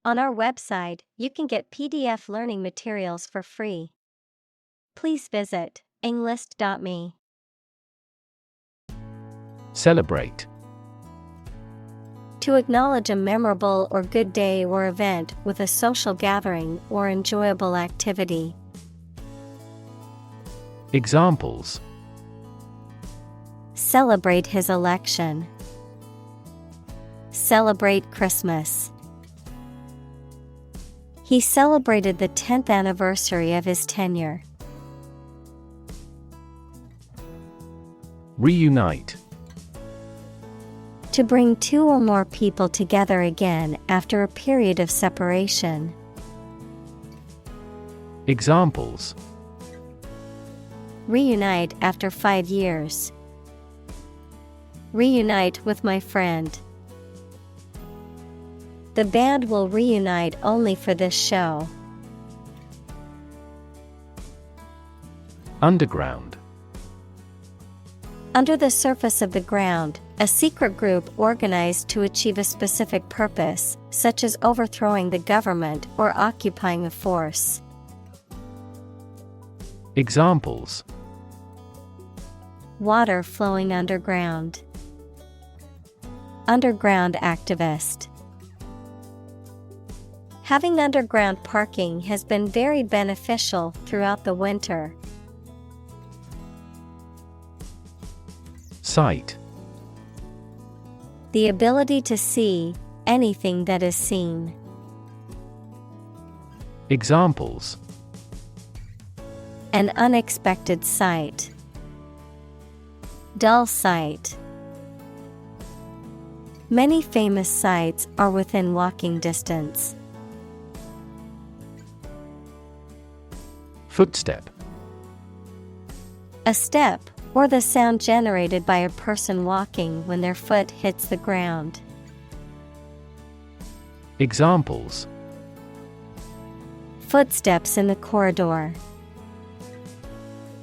On our website, you can get PDF learning materials for free. Please visit englist.me. Celebrate. To acknowledge a memorable or good day or event with a social gathering or enjoyable activity. Examples: Celebrate his election. Celebrate Christmas. He celebrated the 10th anniversary of his tenure. Reunite. To bring two or more people together again after a period of separation. Examples: Reunite after 5 years. Reunite with my friend. The band will reunite only for this show. Underground. Under the surface of the ground, a secret group organized to achieve a specific purpose, such as overthrowing the government or occupying a force. Examples: Water flowing underground. Underground activist. Having underground parking has been very beneficial throughout the winter. Sight. The ability to see anything that is seen. Examples: An unexpected sight. Dull sight. Many famous sites are within walking distance. Footstep. A step, or the sound generated by a person walking when their foot hits the ground. Examples: Footsteps in the corridor.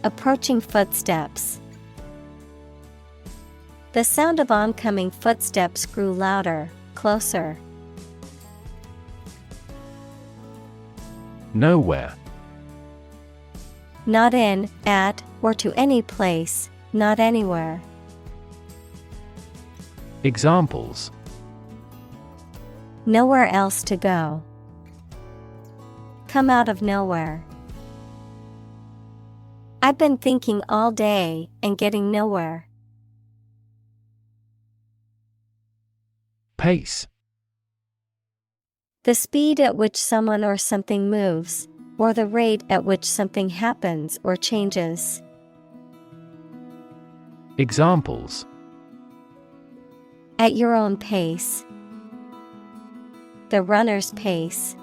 Approaching footsteps. The sound of oncoming footsteps grew louder, closer. Nowhere. Not in, at, or to any place, not anywhere. Examples: Nowhere else to go. Come out of nowhere. I've been thinking all day and getting nowhere. Pace. The speed at which someone or something moves, or the rate at which something happens or changes. Examples: At your own pace. The runner's pace.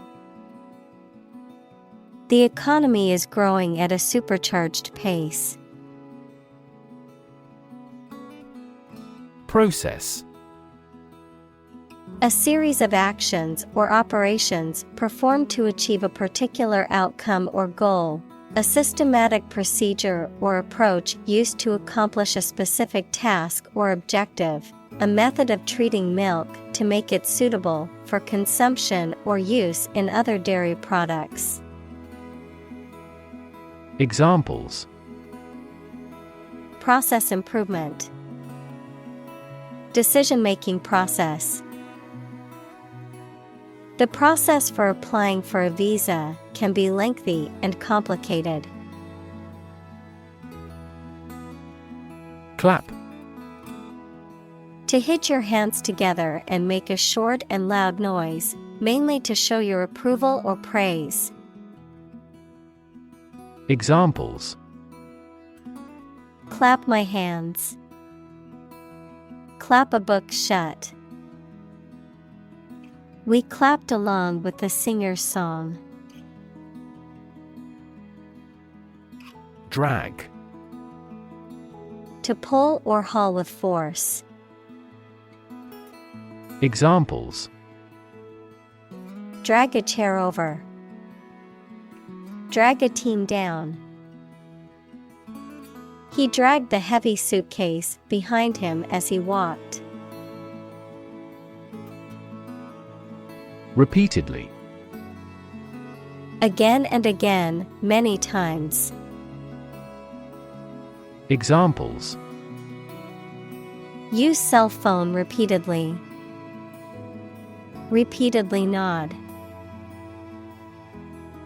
The economy is growing at a supercharged pace. Process. A series of actions or operations performed to achieve a particular outcome or goal. A systematic procedure or approach used to accomplish a specific task or objective. A method of treating milk to make it suitable for consumption or use in other dairy products. Examples: Process improvement. Decision-making process. The process for applying for a visa can be lengthy and complicated. Clap. To hit your hands together and make a short and loud noise, mainly to show your approval or praise. Examples: Clap my hands. Clap a book shut. We clapped along with the singer's song. Drag. To pull or haul with force. Examples: Drag a chair over. Drag a team down. He dragged the heavy suitcase behind him as he walked. Repeatedly. Again and again, many times. Examples: Use cell phone repeatedly. Repeatedly nod.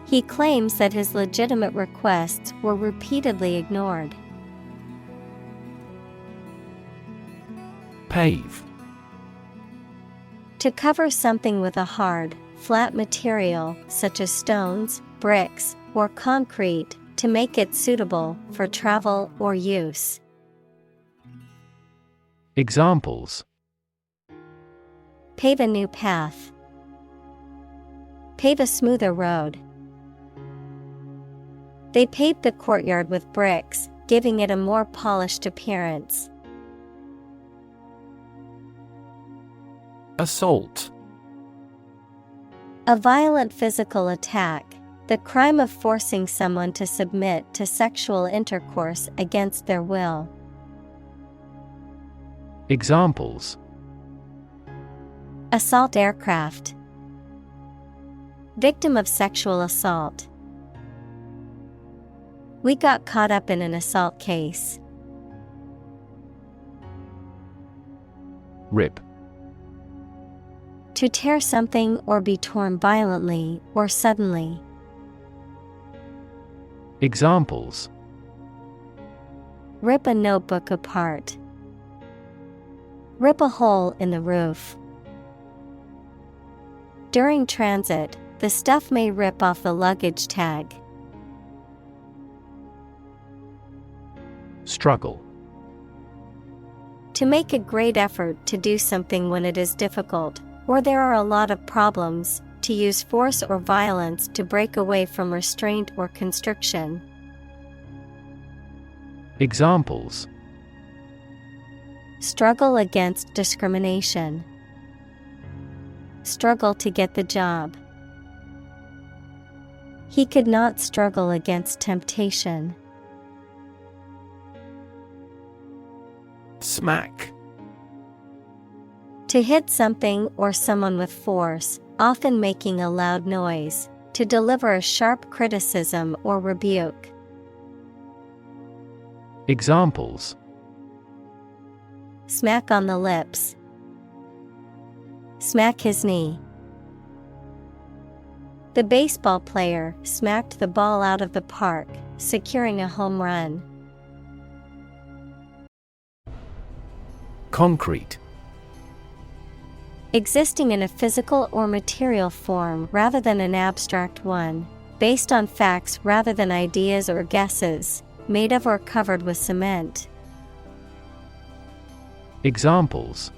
He claims that his legitimate requests were repeatedly ignored. Pave. To cover something with a hard, flat material such as stones, bricks, or concrete to make it suitable for travel or use. Examples: Pave a new path. Pave a smoother road. They paved the courtyard with bricks, giving it a more polished appearance. Assault. A violent physical attack, the crime of forcing someone to submit to sexual intercourse against their will. Examples: Assault aircraft. Victim of sexual assault. We got caught up in an assault case. Rip. To tear something or be torn violently or suddenly. Examples: Rip a notebook apart. Rip a hole in the roof. During transit, the stuff may rip off the luggage tag. Struggle. To make a great effort to do something when it is difficult, or there are a lot of problems, to use force or violence to break away from restraint or constriction. Examples: Struggle against discrimination. Struggle to get the job. He could not struggle against temptation. Smack. To hit something or someone with force, often making a loud noise, to deliver a sharp criticism or rebuke. Examples: Smack on the lips. Smack his knee. The baseball player smacked the ball out of the park, securing a home run. Concrete. Existing in a physical or material form rather than an abstract one, based on facts rather than ideas or guesses, made of or covered with cement. Examples: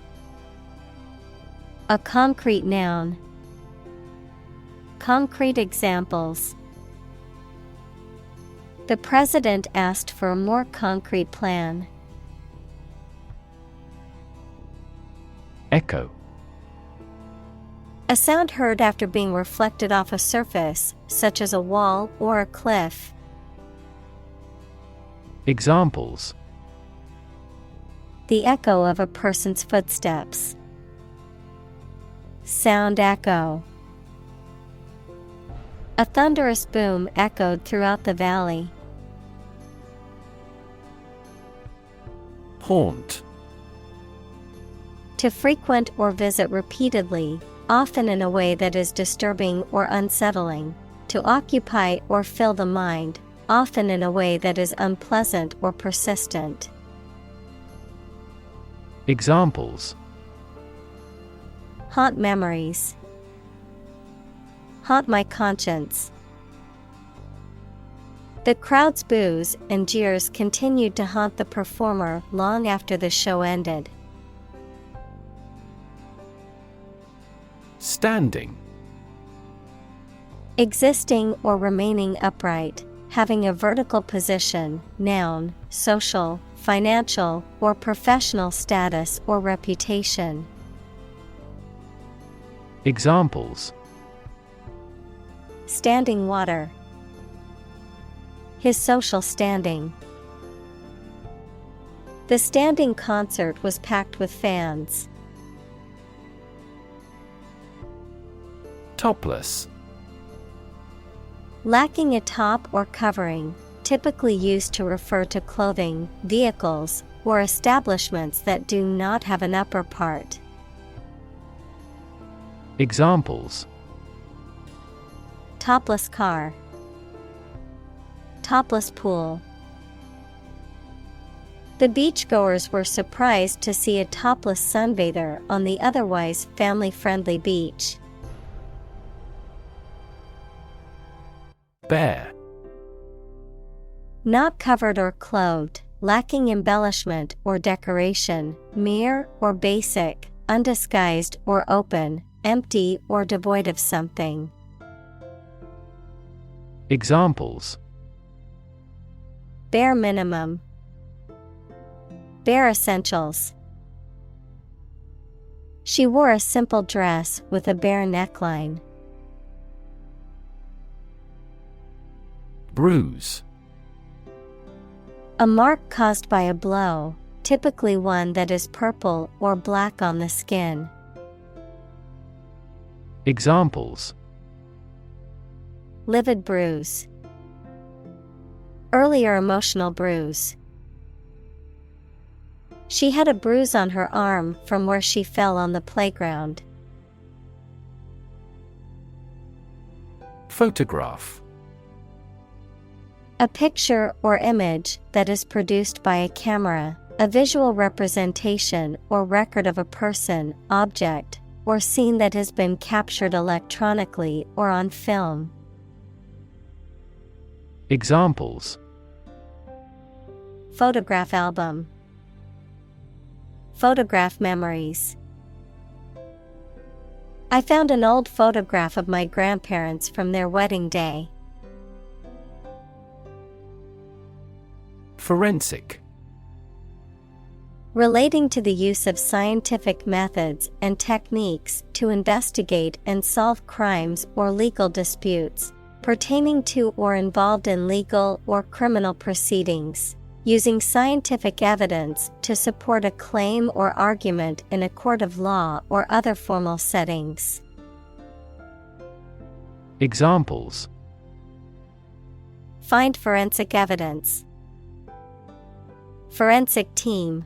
A concrete noun. Concrete examples. The president asked for a more concrete plan. Echo. A sound heard after being reflected off a surface, such as a wall or a cliff. Examples: The echo of a person's footsteps. Sound echo. A thunderous boom echoed throughout the valley. Haunt. To frequent or visit repeatedly, often in a way that is disturbing or unsettling. To occupy or fill the mind, often in a way that is unpleasant or persistent. Examples: Haunt memories. Haunt my conscience. The crowd's boos and jeers continued to haunt the performer long after the show ended. Standing. Existing or remaining upright, having a vertical position, noun, social, financial, or professional status or reputation. Examples: Standing water. His social standing. The standing concert was packed with fans. Topless. Lacking a top or covering, typically used to refer to clothing, vehicles, or establishments that do not have an upper part. Examples: Topless car. Topless pool. The beachgoers were surprised to see a topless sunbather on the otherwise family-friendly beach. Bare. Not covered or clothed, lacking embellishment or decoration, mere or basic, undisguised or open, empty or devoid of something. Examples: Bare minimum. Bare essentials. She wore a simple dress with a bare neckline. Bruise. A mark caused by a blow, typically one that is purple or black on the skin. Examples: Livid bruise. Earlier emotional bruise. She had a bruise on her arm from where she fell on the playground. Photograph. A picture or image that is produced by a camera, a visual representation or record of a person, object, or scene that has been captured electronically or on film. Examples: Photograph album. Photograph memories. I found an old photograph of my grandparents from their wedding day. Forensic. Relating to the use of scientific methods and techniques to investigate and solve crimes or legal disputes, pertaining to or involved in legal or criminal proceedings, using scientific evidence to support a claim or argument in a court of law or other formal settings. Examples: Find forensic evidence. Forensic team.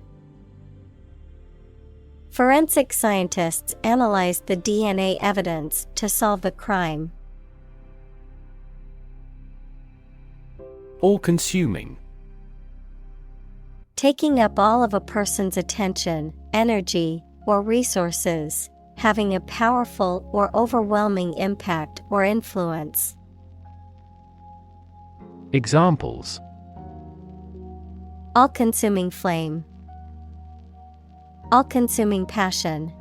Forensic scientists analyzed the DNA evidence to solve the crime. All-consuming. Taking up all of a person's attention, energy, or resources, having a powerful or overwhelming impact or influence. Examples: All-consuming flame. All-consuming passion.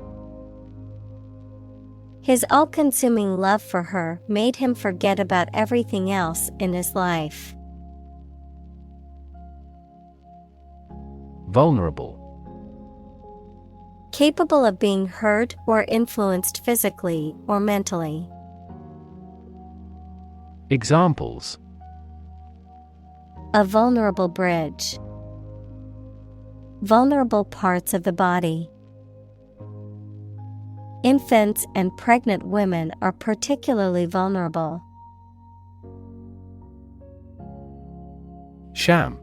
His all-consuming love for her made him forget about everything else in his life. Vulnerable. Capable of being hurt or influenced physically or mentally. Examples: A vulnerable bridge. Vulnerable parts of the body. Infants and pregnant women are particularly vulnerable. Sham.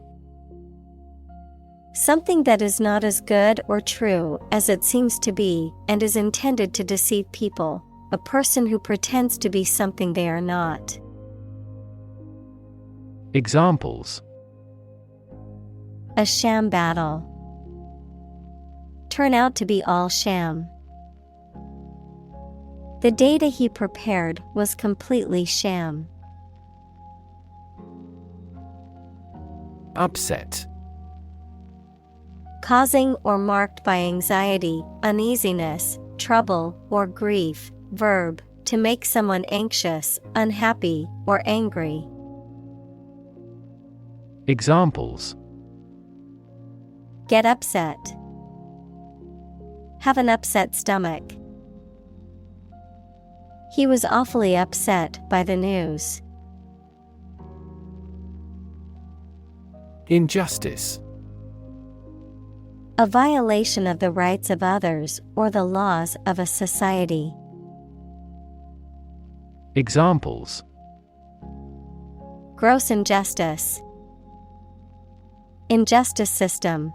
Something that is not as good or true as it seems to be and is intended to deceive people, a person who pretends to be something they are not. Examples: A sham battle. Turn out to be all sham. The data he prepared was completely sham. Upset. Causing or marked by anxiety, uneasiness, trouble, or grief. Verb, to make someone anxious, unhappy, or angry. Examples: Get upset. Have an upset stomach. He was awfully upset by the news. Injustice. A violation of the rights of others or the laws of a society. Examples. Gross injustice. Injustice system.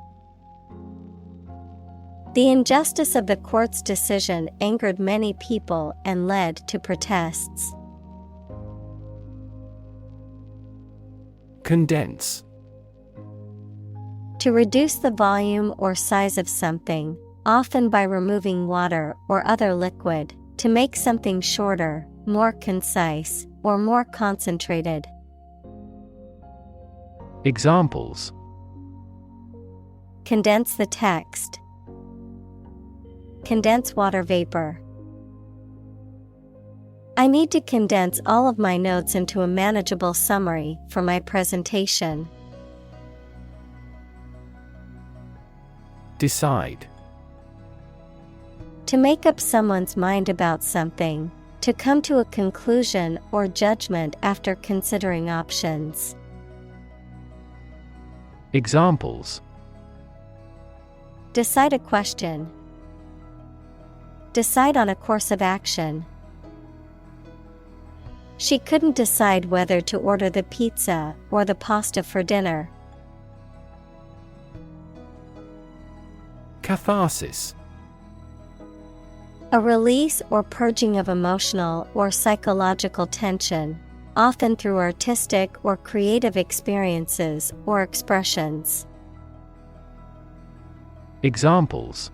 The injustice of the court's decision angered many people and led to protests. Condense. To reduce the volume or size of something, often by removing water or other liquid, to make something shorter, more concise, or more concentrated. Examples. Condense the text. Condense water vapor. I need to condense all of my notes into a manageable summary for my presentation. Decide. To make up someone's mind about something, to come to a conclusion or judgment after considering options. Examples. Decide a question. Decide on a course of action. She couldn't decide whether to order the pizza or the pasta for dinner. Catharsis. A release or purging of emotional or psychological tension, often through artistic or creative experiences or expressions. Examples.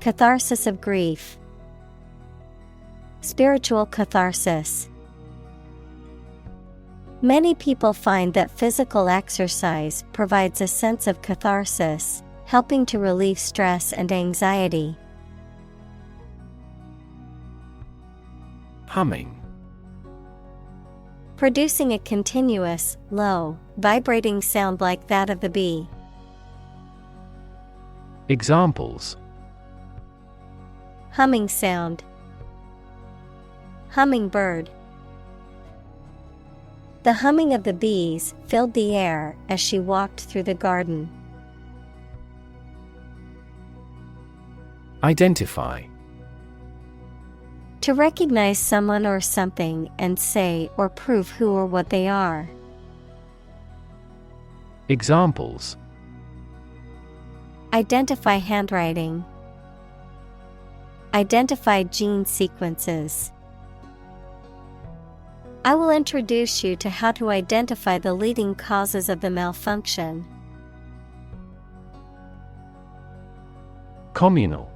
Catharsis of grief. Spiritual catharsis. Many people find that physical exercise provides a sense of catharsis, helping to relieve stress and anxiety. Humming. Producing a continuous, low, vibrating sound like that of the bee. Examples. Humming sound. Hummingbird. The humming of the bees filled the air as she walked through the garden. Identify. To recognize someone or something and say or prove who or what they are. Examples. Identify handwriting. Identify gene sequences. I will introduce you to how to identify the leading causes of the malfunction. Communal.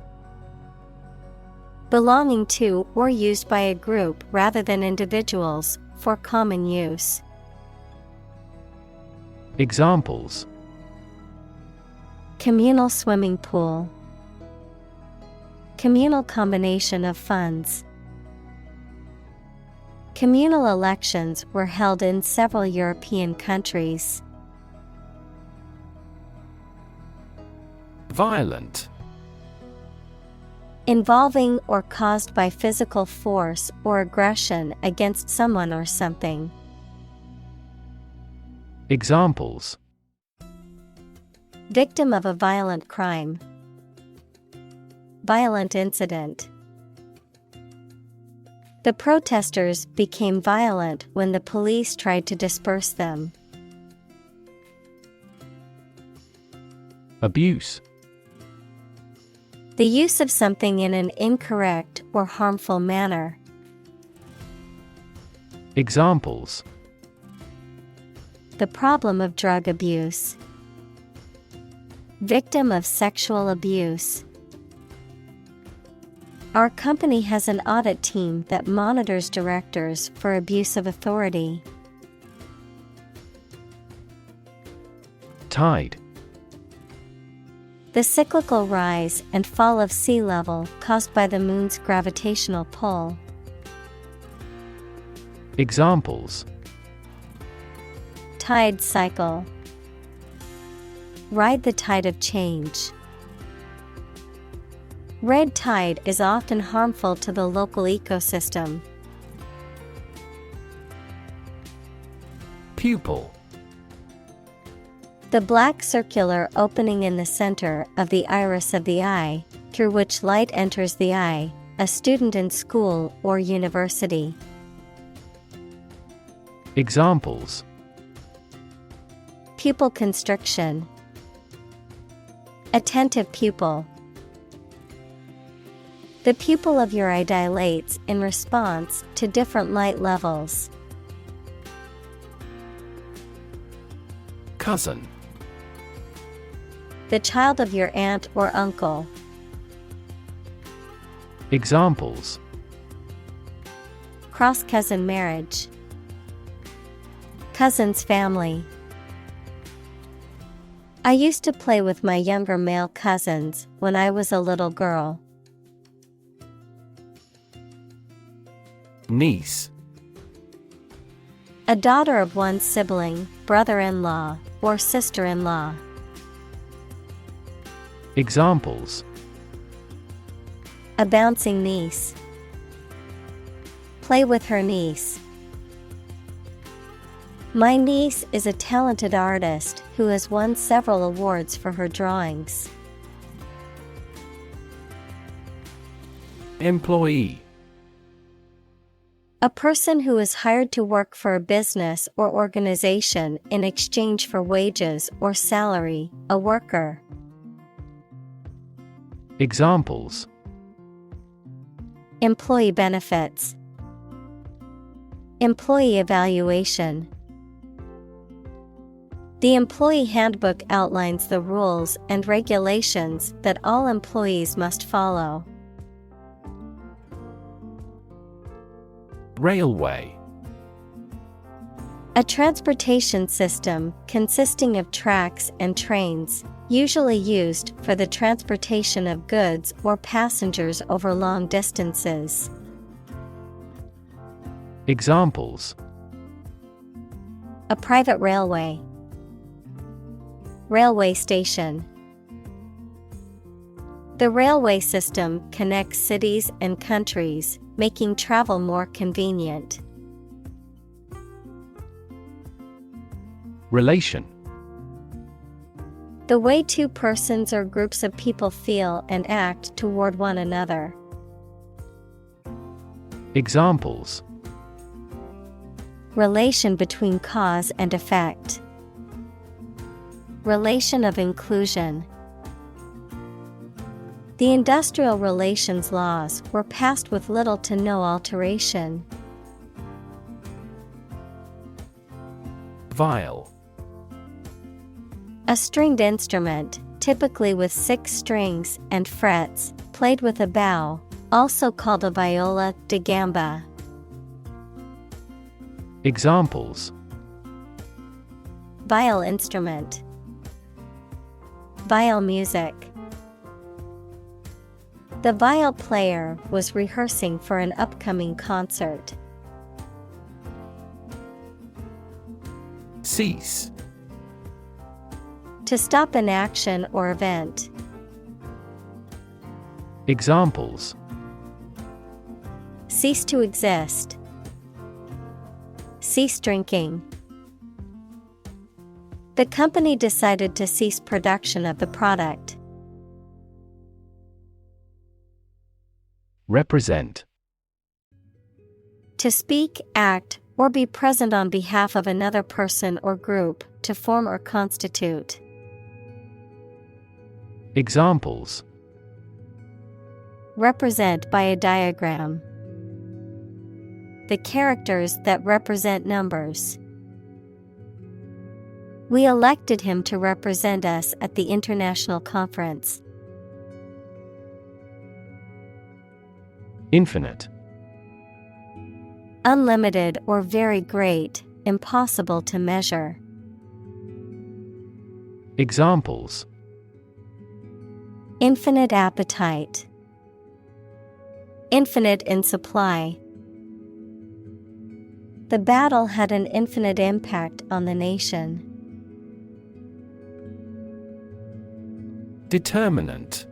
Belonging to or used by a group rather than individuals, for common use. Examples. Communal swimming pool. Communal combination of funds. Communal elections were held in several European countries. Violent. Involving or caused by physical force or aggression against someone or something. Examples. Victim of a violent crime. Violent incident. The protesters became violent when the police tried to disperse them. Abuse. The use of something in an incorrect or harmful manner. Examples. The problem of drug abuse. Victim of sexual abuse. Our company has an audit team that monitors directors for abuse of authority. Tide. The cyclical rise and fall of sea level caused by the moon's gravitational pull. Examples. Tide cycle. Ride the tide of change. Red tide is often harmful to the local ecosystem. Pupil. The black circular opening in the center of the iris of the eye, through which light enters the eye, a student in school or university. Examples: Pupil constriction. Attentive pupil. The pupil of your eye dilates in response to different light levels. Cousin. The child of your aunt or uncle. Examples: Cross-cousin marriage. Cousin's family. I used to play with my younger male cousins when I was a little girl. Niece. A daughter of one's sibling, brother-in-law, or sister-in-law. Examples: A bouncing niece. Play with her niece. My niece is a talented artist who has won several awards for her drawings. Employee. A person who is hired to work for a business or organization in exchange for wages or salary, a worker. Examples: Employee benefits. Employee evaluation. The employee handbook outlines the rules and regulations that all employees must follow. Railway. A transportation system consisting of tracks and trains, usually used for the transportation of goods or passengers over long distances. Examples: A private railway. Railway station. The railway system connects cities and countries, making travel more convenient. Relation. The way two persons or groups of people feel and act toward one another. Examples: Relation between cause and effect. Relation of inclusion. The industrial relations laws were passed with little to no alteration. Viol. A stringed instrument, typically with 6 strings and frets, played with a bow, also called a viola da gamba. Examples: Viol instrument. Viol music. The viol player was rehearsing for an upcoming concert. Cease. To stop an action or event. Examples: Cease to exist. Cease drinking. The company decided to cease production of the product. Represent. To speak, act, or be present on behalf of another person or group, to form or constitute. Examples: Represent by a diagram. The characters that represent numbers. We elected him to represent us at the international conference. Infinite. Unlimited or very great, impossible to measure. Examples: Infinite appetite. Infinite in supply. The battle had an infinite impact on the nation. Determinant.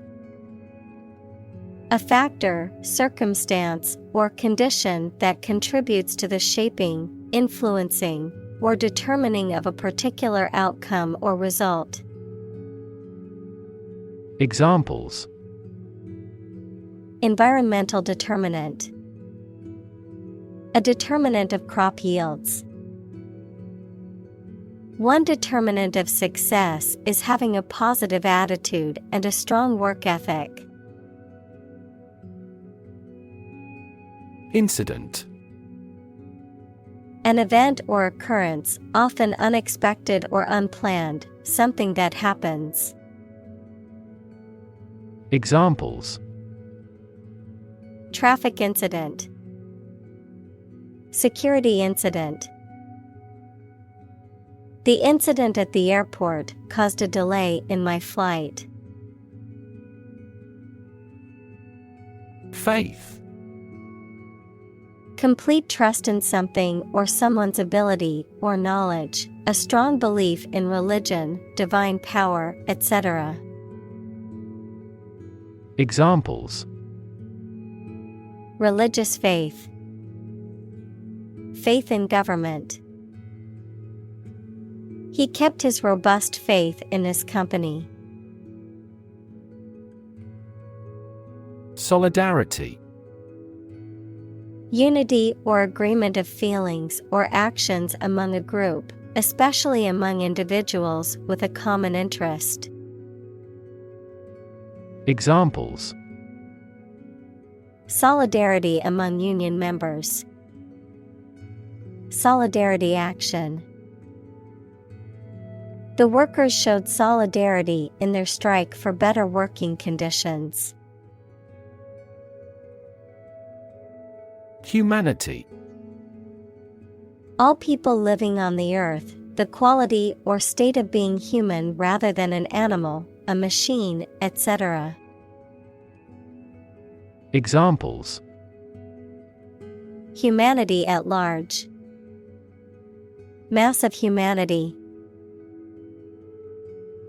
A factor, circumstance, or condition that contributes to the shaping, influencing, or determining of a particular outcome or result. Examples: Environmental determinant. A determinant of crop yields. One determinant of success is having a positive attitude and a strong work ethic. Incident. An event or occurrence, often unexpected or unplanned, something that happens. Examples: Traffic incident. Security incident. The incident at the airport caused a delay in my flight. Faith. Complete trust in something or someone's ability or knowledge, a strong belief in religion, divine power, etc. Examples: Religious faith. Faith in government. He kept his robust faith in his company. Solidarity. Unity or agreement of feelings or actions among a group, especially among individuals with a common interest. Examples: Solidarity among union members. Solidarity action. The workers showed solidarity in their strike for better working conditions. Humanity. All people living on the earth, the quality or state of being human rather than an animal, a machine, etc. Examples: Humanity at large. Mass of humanity.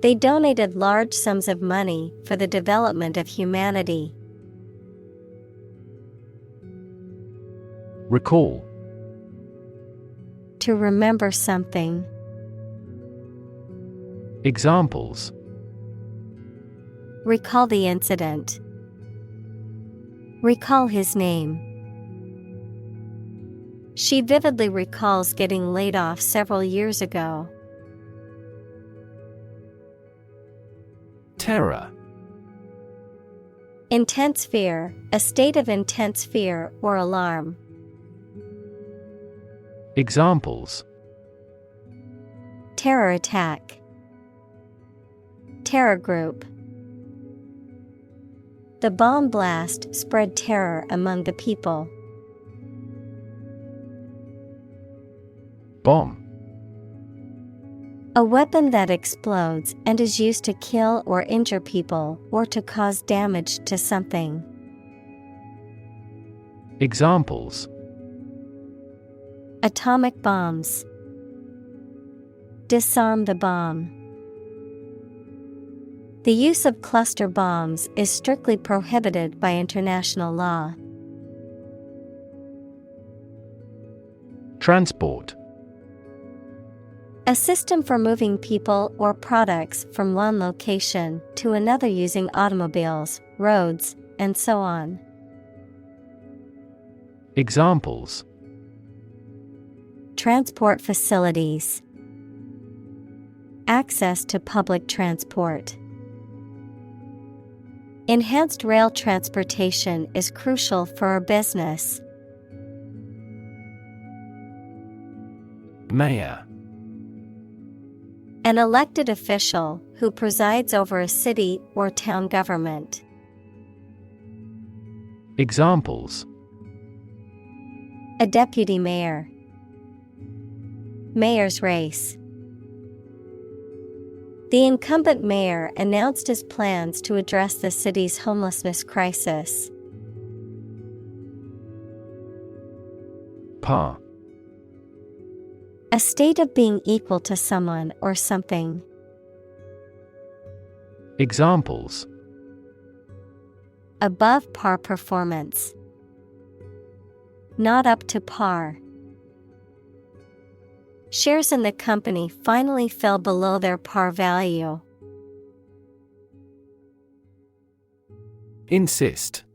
They donated large sums of money for the development of humanity. Recall. To remember something. Examples: Recall the incident. Recall his name. She vividly recalls getting laid off several years ago. Terror. Intense fear, a state of intense fear or alarm. Examples: Terror attack. Terror group. The bomb blast spread terror among the people. Bomb. A weapon that explodes and is used to kill or injure people or to cause damage to something. Examples: Atomic bombs. Disarm the bomb. The use of cluster bombs is strictly prohibited by international law. Transport. A system for moving people or products from one location to another using automobiles, roads, and so on. Examples: Transport facilities. Access to public transport. Enhanced rail transportation is crucial for our business. Mayor. An elected official who presides over a city or town government. Examples: A deputy mayor. Mayor's race. The incumbent mayor announced his plans to address the city's homelessness crisis. Par. A state of being equal to someone or something. Examples: Above par performance. Not up to par. Shares in the company finally fell below their par value. Insist.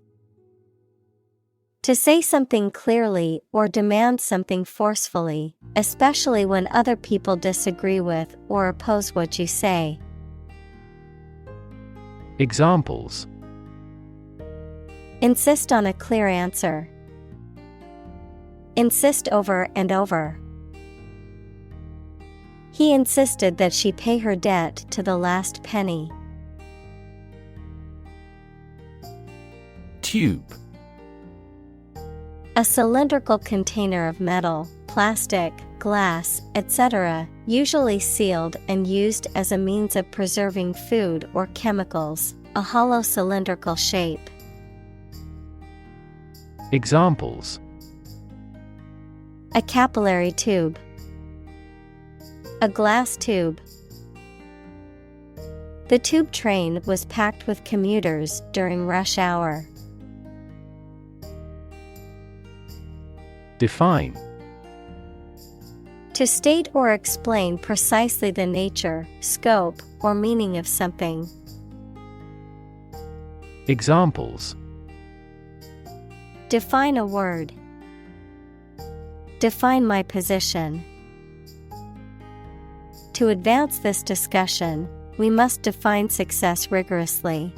To say something clearly or demand something forcefully, especially when other people disagree with or oppose what you say. Examples: Insist on a clear answer. Insist over and over. He insisted that she pay her debt to the last penny. Tube. A cylindrical container of metal, plastic, glass, etc., usually sealed and used as a means of preserving food or chemicals, a hollow cylindrical shape. Examples: A capillary tube. A glass tube. The tube train was packed with commuters during rush hour. Define. To state or explain precisely the nature, scope, or meaning of something. Examples: Define a word. Define my position. To advance this discussion, we must define success rigorously.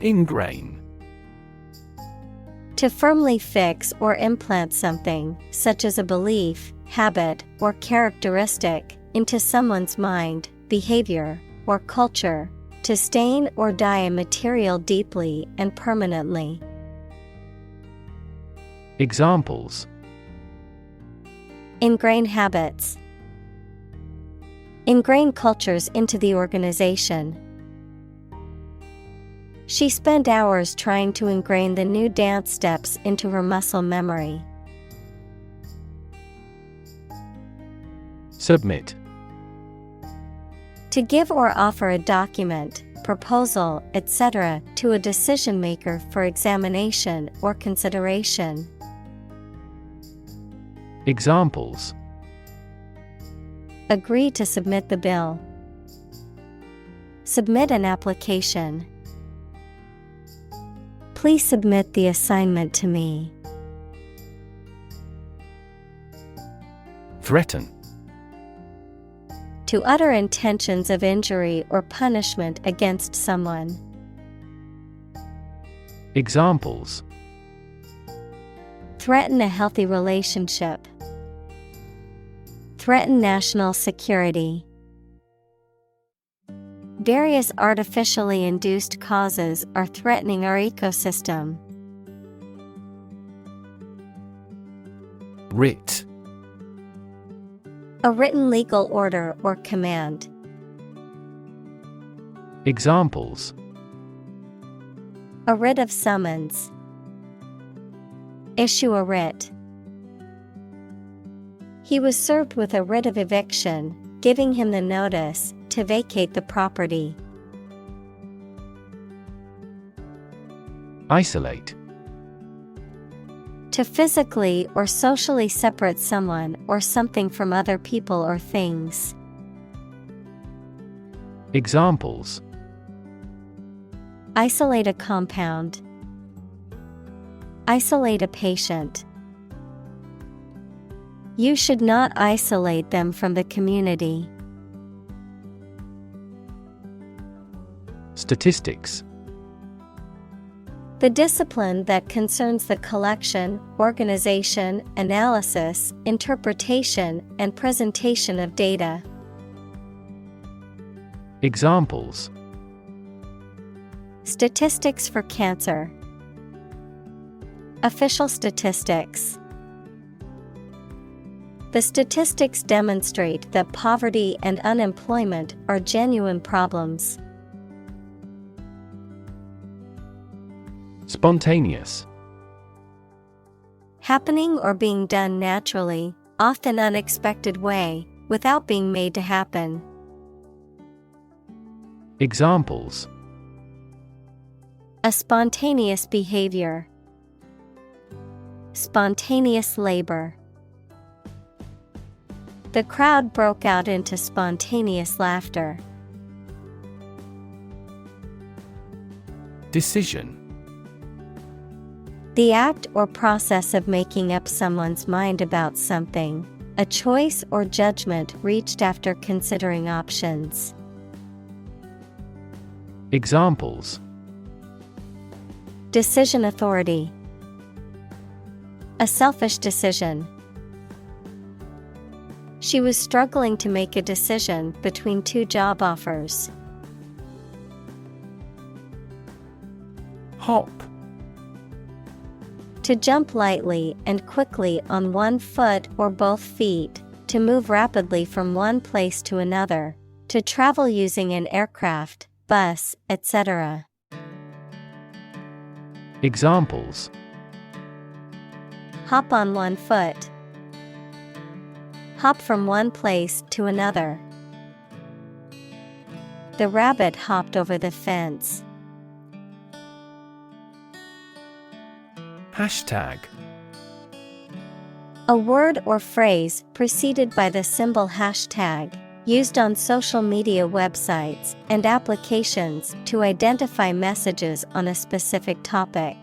Ingrain. To firmly fix or implant something, such as a belief, habit, or characteristic, into someone's mind, behavior, or culture. To stain or dye a material deeply and permanently. Examples: Ingrain habits. Ingrain cultures into the organization. She spent hours trying to ingrain the new dance steps into her muscle memory. Submit. To give or offer a document, proposal, etc. to a decision maker for examination or consideration. Examples: Agree to submit the bill. Submit an application. Please submit the assignment to me. Threaten. To utter intentions of injury or punishment against someone. Examples: Threaten a healthy relationship. Threaten national security. Various artificially induced causes are threatening our ecosystem. Writ. A written legal order or command. Examples: A writ of summons. Issue a writ. He was served with a writ of eviction, giving him the notice to vacate the property. Isolate. To physically or socially separate someone or something from other people or things. Examples: Isolate a compound. Isolate a patient. You should not isolate them from the community. Statistics. The discipline that concerns the collection, organization, analysis, interpretation, and presentation of data. Examples: Statistics for cancer. Official statistics. The statistics demonstrate that poverty and unemployment are genuine problems. Spontaneous. Happening or being done naturally, often unexpected way, without being made to happen. Examples: A spontaneous behavior. Spontaneous labor. The crowd broke out into spontaneous laughter. Decision. The act or process of making up someone's mind about something, a choice or judgment reached after considering options. Examples: Decision authority. A selfish decision. She was struggling to make a decision between two job offers. Hop. To jump lightly and quickly on one foot or both feet, to move rapidly from one place to another, to travel using an aircraft, bus, etc. Examples: Hop on one foot. Hop from one place to another. The rabbit hopped over the fence. Hashtag. A word or phrase preceded by the symbol hashtag, used on social media websites and applications to identify messages on a specific topic.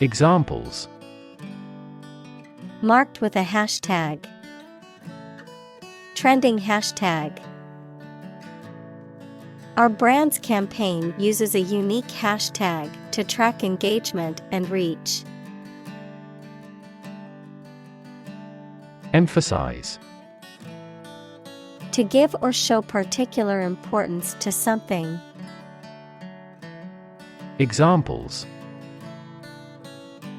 Examples: Marked with a hashtag. Trending hashtag. Our brand's campaign uses a unique hashtag to track engagement and reach. Emphasize. To give or show particular importance to something. Examples: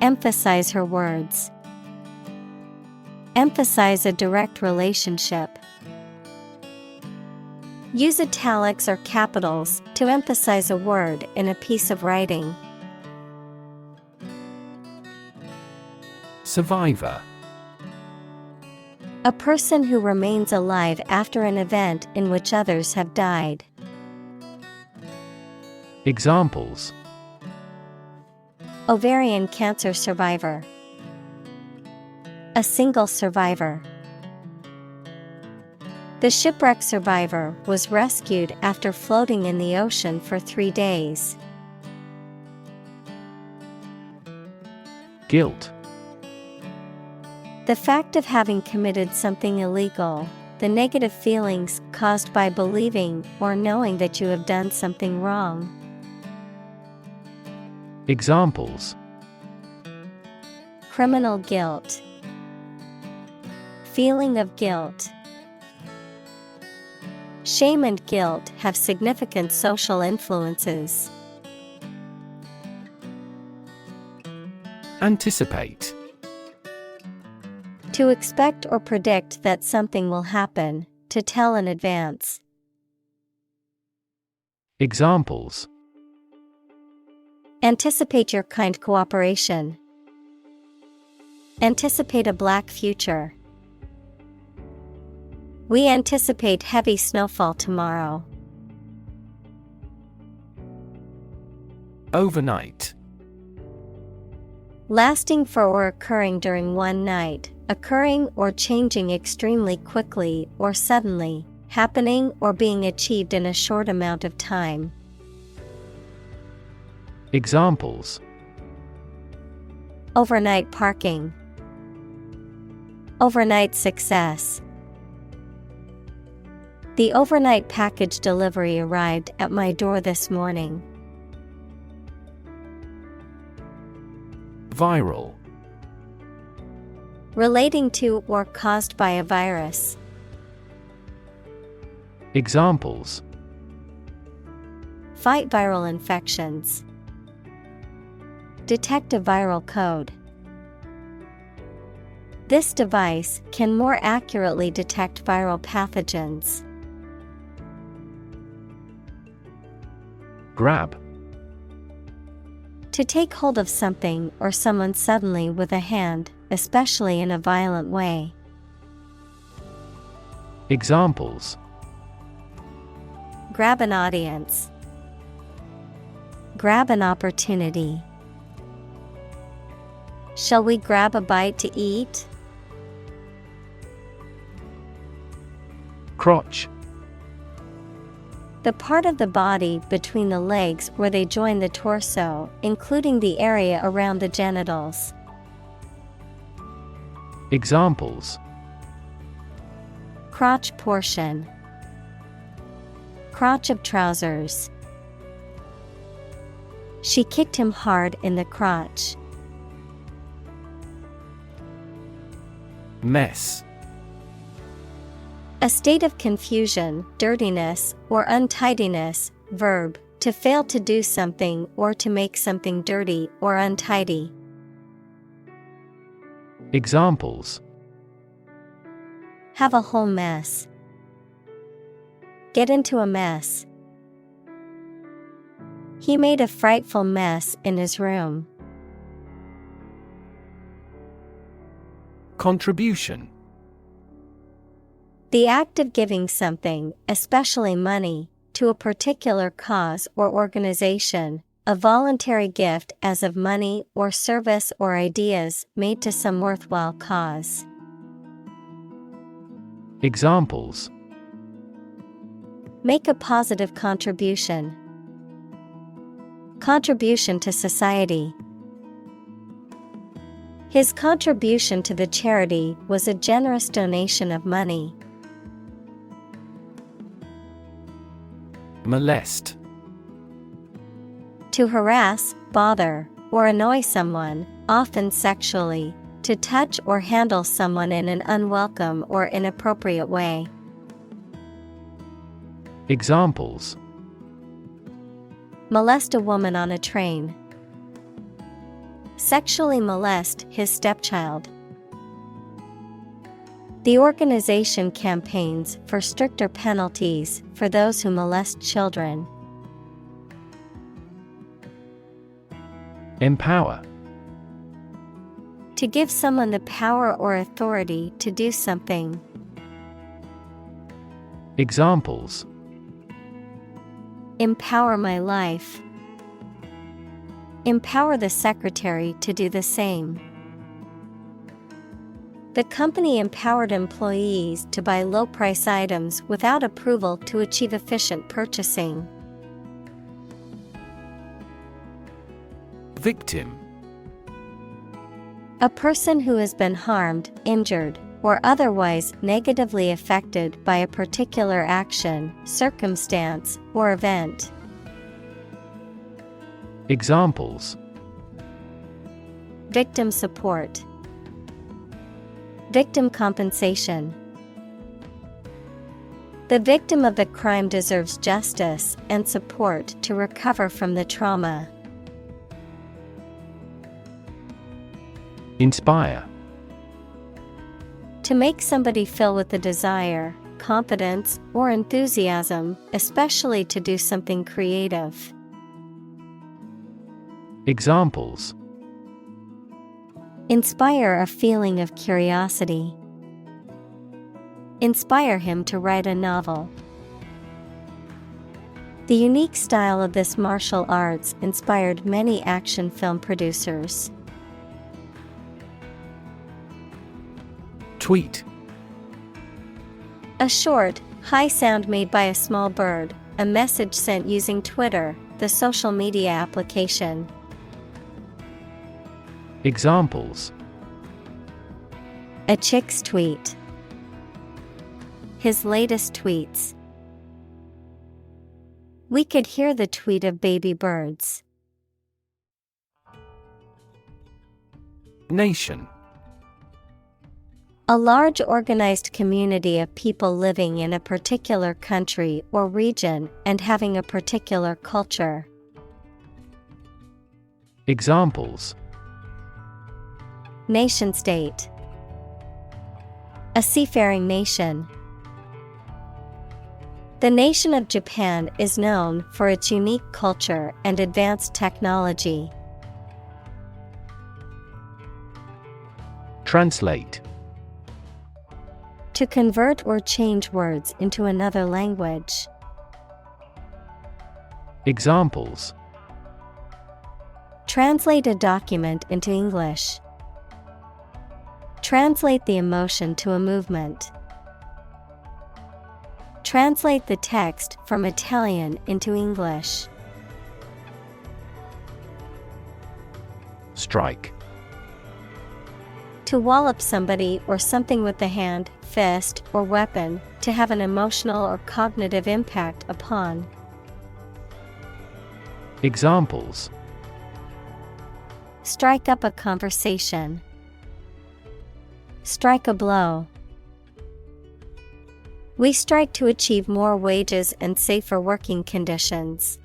Emphasize her words. Emphasize a direct relationship. Use italics or capitals to emphasize a word in a piece of writing. Survivor. A person who remains alive after an event in which others have died. Examples: Ovarian cancer survivor. A single survivor. The shipwreck survivor was rescued after floating in the ocean for 3 days. Guilt. The fact of having committed something illegal, the negative feelings caused by believing or knowing that you have done something wrong. Examples: Criminal guilt. Feeling of guilt. Shame and guilt have significant social influences. Anticipate. To expect or predict that something will happen, to tell in advance. Examples: Anticipate your kind cooperation. Anticipate a black future. We anticipate heavy snowfall tomorrow. Overnight. Lasting for or occurring during one night, occurring or changing extremely quickly or suddenly, happening or being achieved in a short amount of time. Examples: Overnight parking. Overnight success. The overnight package delivery arrived at my door this morning. Viral. Relating to or caused by a virus. Examples: Fight viral infections. Detect a viral code. This device can more accurately detect viral pathogens. Grab. To take hold of something or someone suddenly with a hand, especially in a violent way. Examples: Grab an audience. Grab an opportunity. Shall we grab a bite to eat? Crotch. The part of the body between the legs where they join the torso, including the area around the genitals. Examples: Crotch portion. Crotch of trousers. She kicked him hard in the crotch. Mess. A state of confusion, dirtiness, or untidiness. Verb, to fail to do something or to make something dirty or untidy. Examples: Have a whole mess. Get into a mess. He made a frightful mess in his room. Contribution. The act of giving something, especially money, to a particular cause or organization, a voluntary gift as of money or service or ideas made to some worthwhile cause. Examples: Make a positive contribution. Contribution to society. His contribution to the charity was a generous donation of money. Molest. To harass, bother, or annoy someone, often sexually, to touch or handle someone in an unwelcome or inappropriate way. Examples: Molest a woman on a train. Sexually molest his stepchild. The organization campaigns for stricter penalties for those who molest children. Empower. To give someone the power or authority to do something. Examples: Empower my life. Empower the secretary to do the same. The company empowered employees to buy low-price items without approval to achieve efficient purchasing. Victim. A person who has been harmed, injured, or otherwise negatively affected by a particular action, circumstance, or event. Examples: Victim support. Victim compensation. The victim of the crime deserves justice and support to recover from the trauma. Inspire. To make somebody feel with the desire, confidence, or enthusiasm, especially to do something creative. Examples: Inspire a feeling of curiosity. Inspire him to write a novel. The unique style of this martial arts inspired many action film producers. Tweet. A short, high sound made by a small bird, a message sent using Twitter, the social media application. Examples: A chick's tweet. His latest tweets. We could hear the tweet of baby birds. Nation. A large organized community of people living in a particular country or region and having a particular culture. Examples: Nation-state. A seafaring nation. The nation of Japan is known for its unique culture and advanced technology. Translate. To convert or change words into another language. Examples: Translate a document into English. Translate the emotion to a movement. Translate the text from Italian into English. Strike. To wallop somebody or something with the hand, fist, or weapon, to have an emotional or cognitive impact upon. Examples: Strike up a conversation. Strike a blow. We strike to achieve more wages and safer working conditions.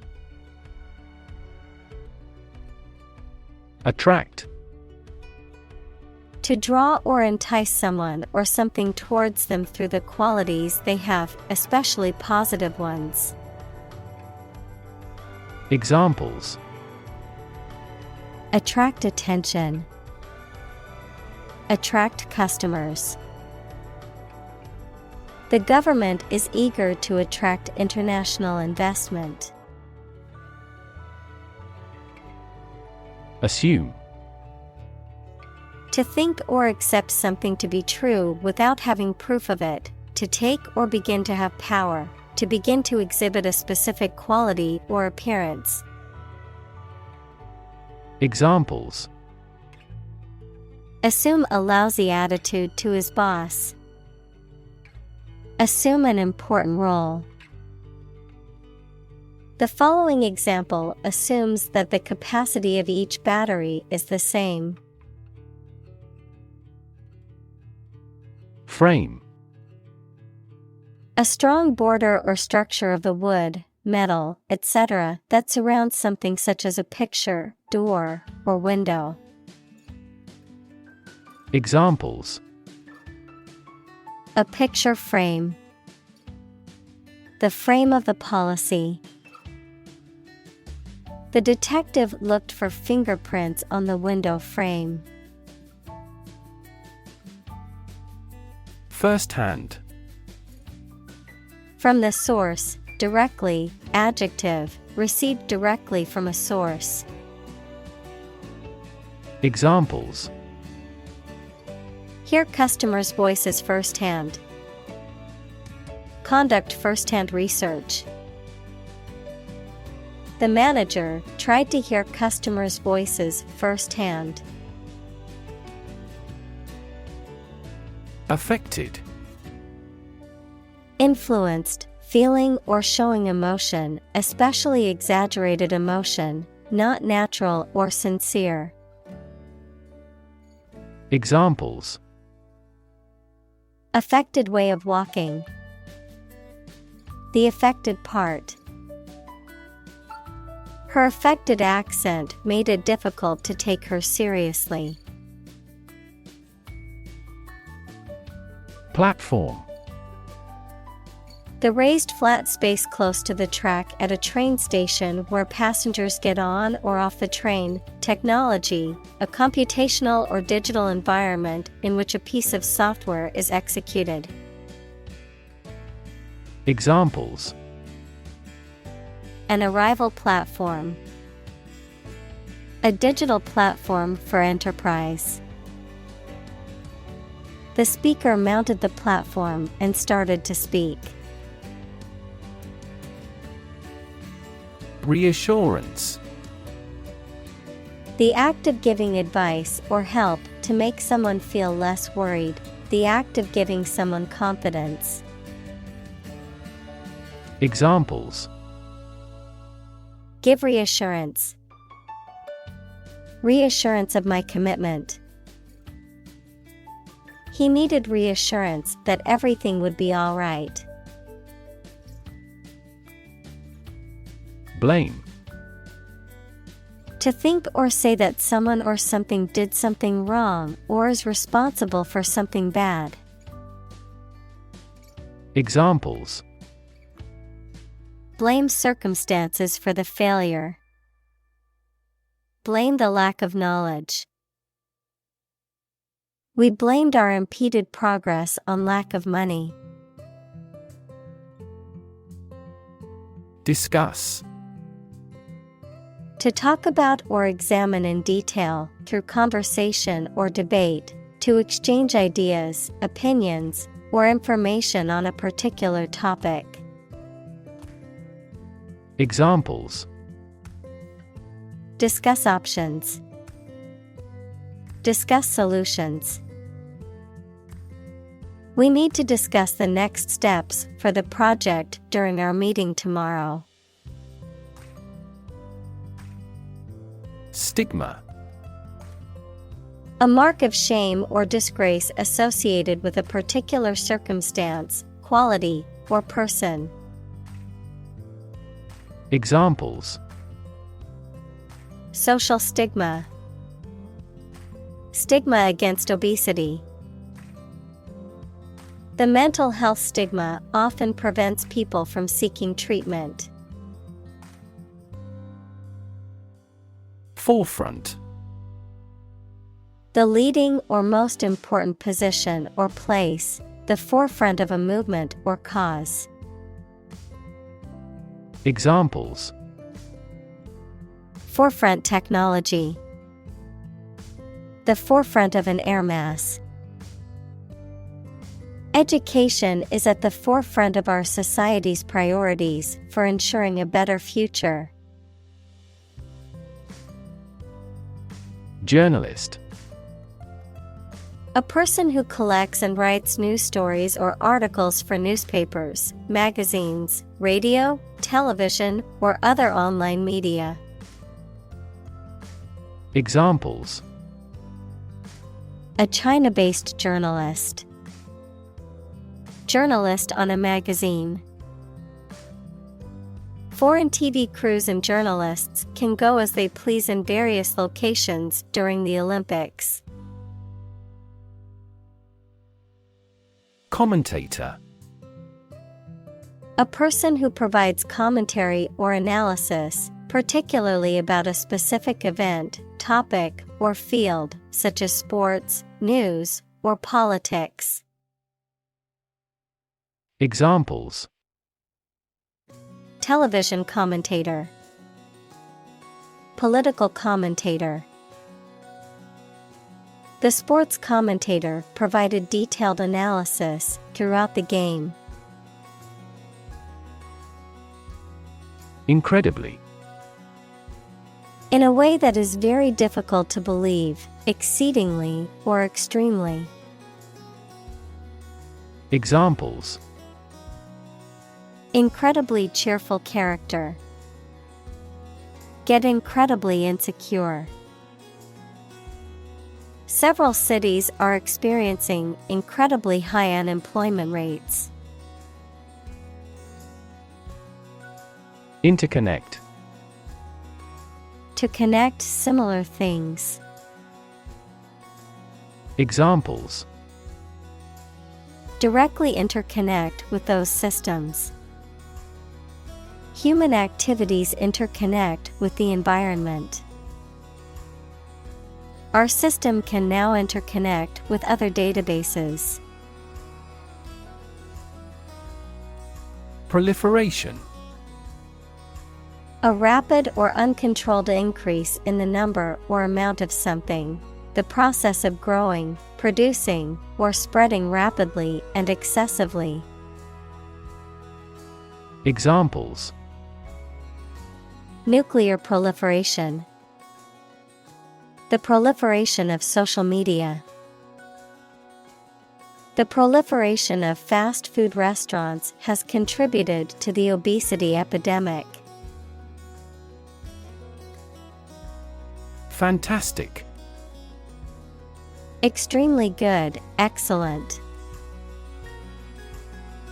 Attract. To draw or entice someone or something towards them through the qualities they have, especially positive ones. Examples: Attract attention. Attract customers. The government is eager to attract international investment. Assume. To think or accept something to be true without having proof of it, to take or begin to have power, to begin to exhibit a specific quality or appearance. Examples: Assume a lousy attitude to his boss. Assume an important role. The following example assumes that the capacity of each battery is the same. Frame. A strong border or structure of the wood, metal, etc. that surrounds something such as a picture, door, or window. Examples: A picture frame. The frame of the policy. The detective looked for fingerprints on the window frame. First-hand. From the source, directly, adjective, received directly from a source. Examples: Hear customers' voices firsthand. Conduct firsthand research. The manager tried to hear customers' voices firsthand. Affected. Influenced, feeling or showing emotion, especially exaggerated emotion, not natural or sincere. Examples: Affected way of walking. The affected part. Her affected accent made it difficult to take her seriously. Platform. The raised flat space close to the track at a train station where passengers get on or off the train. Technology, a computational or digital environment in which a piece of software is executed. Examples: An arrival platform. A digital platform for enterprise. The speaker mounted the platform and started to speak. Reassurance. The act of giving advice or help to make someone feel less worried. The act of giving someone confidence. Examples: Give reassurance. Reassurance of my commitment. He needed reassurance that everything would be all right. Blame. To think or say that someone or something did something wrong or is responsible for something bad. Examples: Blame circumstances for the failure. Blame the lack of knowledge. We blamed our impeded progress on lack of money. Discuss. To talk about or examine in detail, through conversation or debate, to exchange ideas, opinions, or information on a particular topic. Examples: Discuss options. Discuss solutions. We need to discuss the next steps for the project during our meeting tomorrow. Stigma. A mark of shame or disgrace associated with a particular circumstance, quality, or person. Examples: Social stigma. Stigma against obesity. The mental health stigma often prevents people from seeking treatment. Forefront. The leading or most important position or place, the forefront of a movement or cause. Examples: Forefront technology. The forefront of an air mass. Education is at the forefront of our society's priorities for ensuring a better future. Journalist. A person who collects and writes news stories or articles for newspapers, magazines, radio, television, or other online media. Examples: A China-based journalist. Journalist on a magazine. Foreign TV crews and journalists can go as they please in various locations during the Olympics. Commentator. A person who provides commentary or analysis, particularly about a specific event, topic, or field, such as sports, news, or politics. Examples: Television commentator. Political commentator. The sports commentator provided detailed analysis throughout the game. Incredibly. In a way that is very difficult to believe, exceedingly, or extremely. Examples: Incredibly cheerful character. Get incredibly insecure. Several cities are experiencing incredibly high unemployment rates. Interconnect. To connect similar things. Examples: Directly interconnect with those systems. Human activities interconnect with the environment. Our system can now interconnect with other databases. Proliferation. A rapid or uncontrolled increase in the number or amount of something. The process of growing, producing, or spreading rapidly and excessively. Examples: Nuclear proliferation. The proliferation of social media. The proliferation of fast food restaurants has contributed to the obesity epidemic. Fantastic. Extremely good, excellent.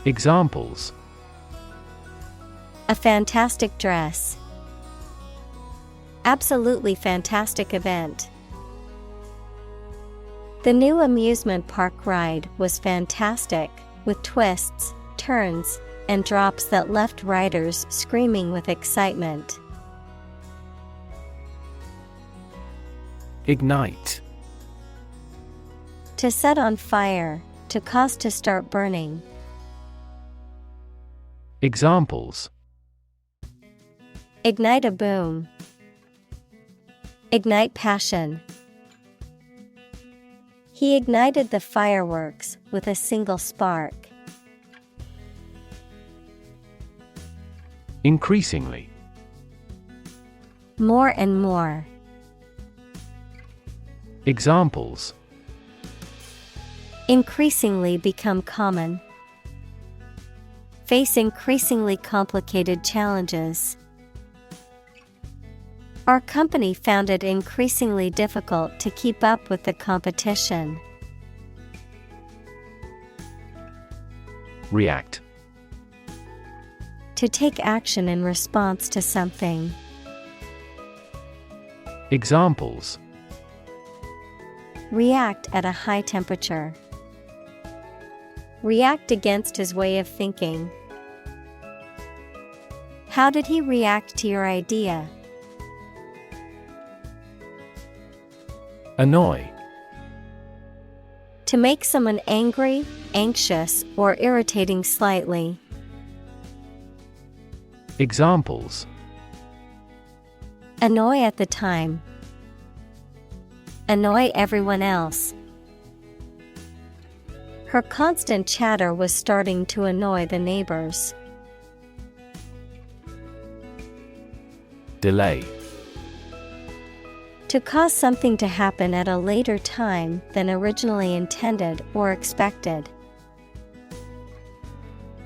Examples: A fantastic dress. Absolutely fantastic event. The new amusement park ride was fantastic, with twists, turns, and drops that left riders screaming with excitement. Ignite. To set on fire, to cause to start burning. Examples: Ignite a boom. Ignite passion. He ignited the fireworks with a single spark. Increasingly. More and more. Examples. Increasingly become common. Face increasingly complicated challenges. Our company found it increasingly difficult to keep up with the competition. React. To take action in response to something. Examples. React at a high temperature. React against his way of thinking. How did he react to your idea? Annoy. To make someone angry, anxious, or irritating slightly. Examples. Annoy at the time. Annoy everyone else. Her constant chatter was starting to annoy the neighbors. Delay. To cause something to happen at a later time than originally intended or expected.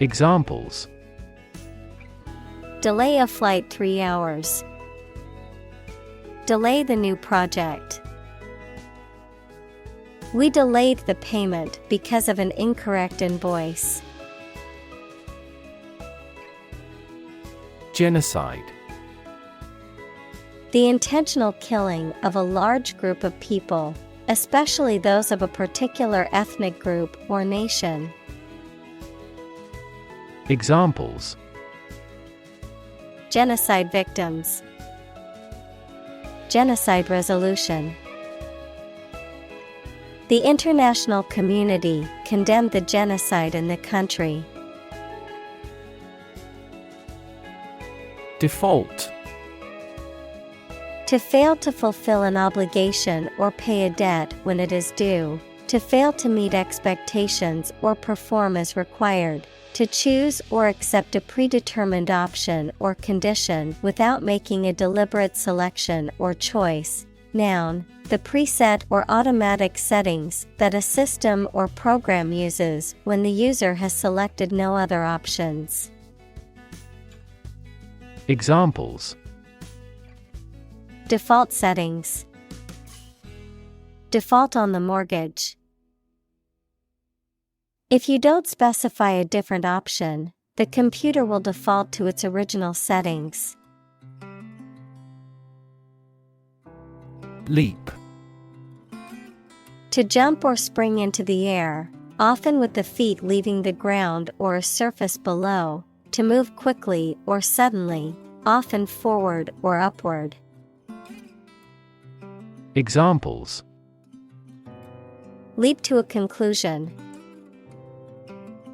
Examples. Delay a flight 3 hours. Delay the new project. We delayed the payment because of an incorrect invoice. Genocide. The intentional killing of a large group of people, especially those of a particular ethnic group or nation. Examples. Genocide victims. Genocide resolution. The international community condemned the genocide in the country. Default. To fail to fulfill an obligation or pay a debt when it is due. To fail to meet expectations or perform as required. To choose or accept a predetermined option or condition without making a deliberate selection or choice. Noun, the preset or automatic settings that a system or program uses when the user has selected no other options. Examples. Default settings. Default on the mortgage. If you don't specify a different option, the computer will default to its original settings. Leap. To jump or spring into the air, often with the feet leaving the ground or a surface below. To move quickly or suddenly, often forward or upward. Examples. Leap to a conclusion.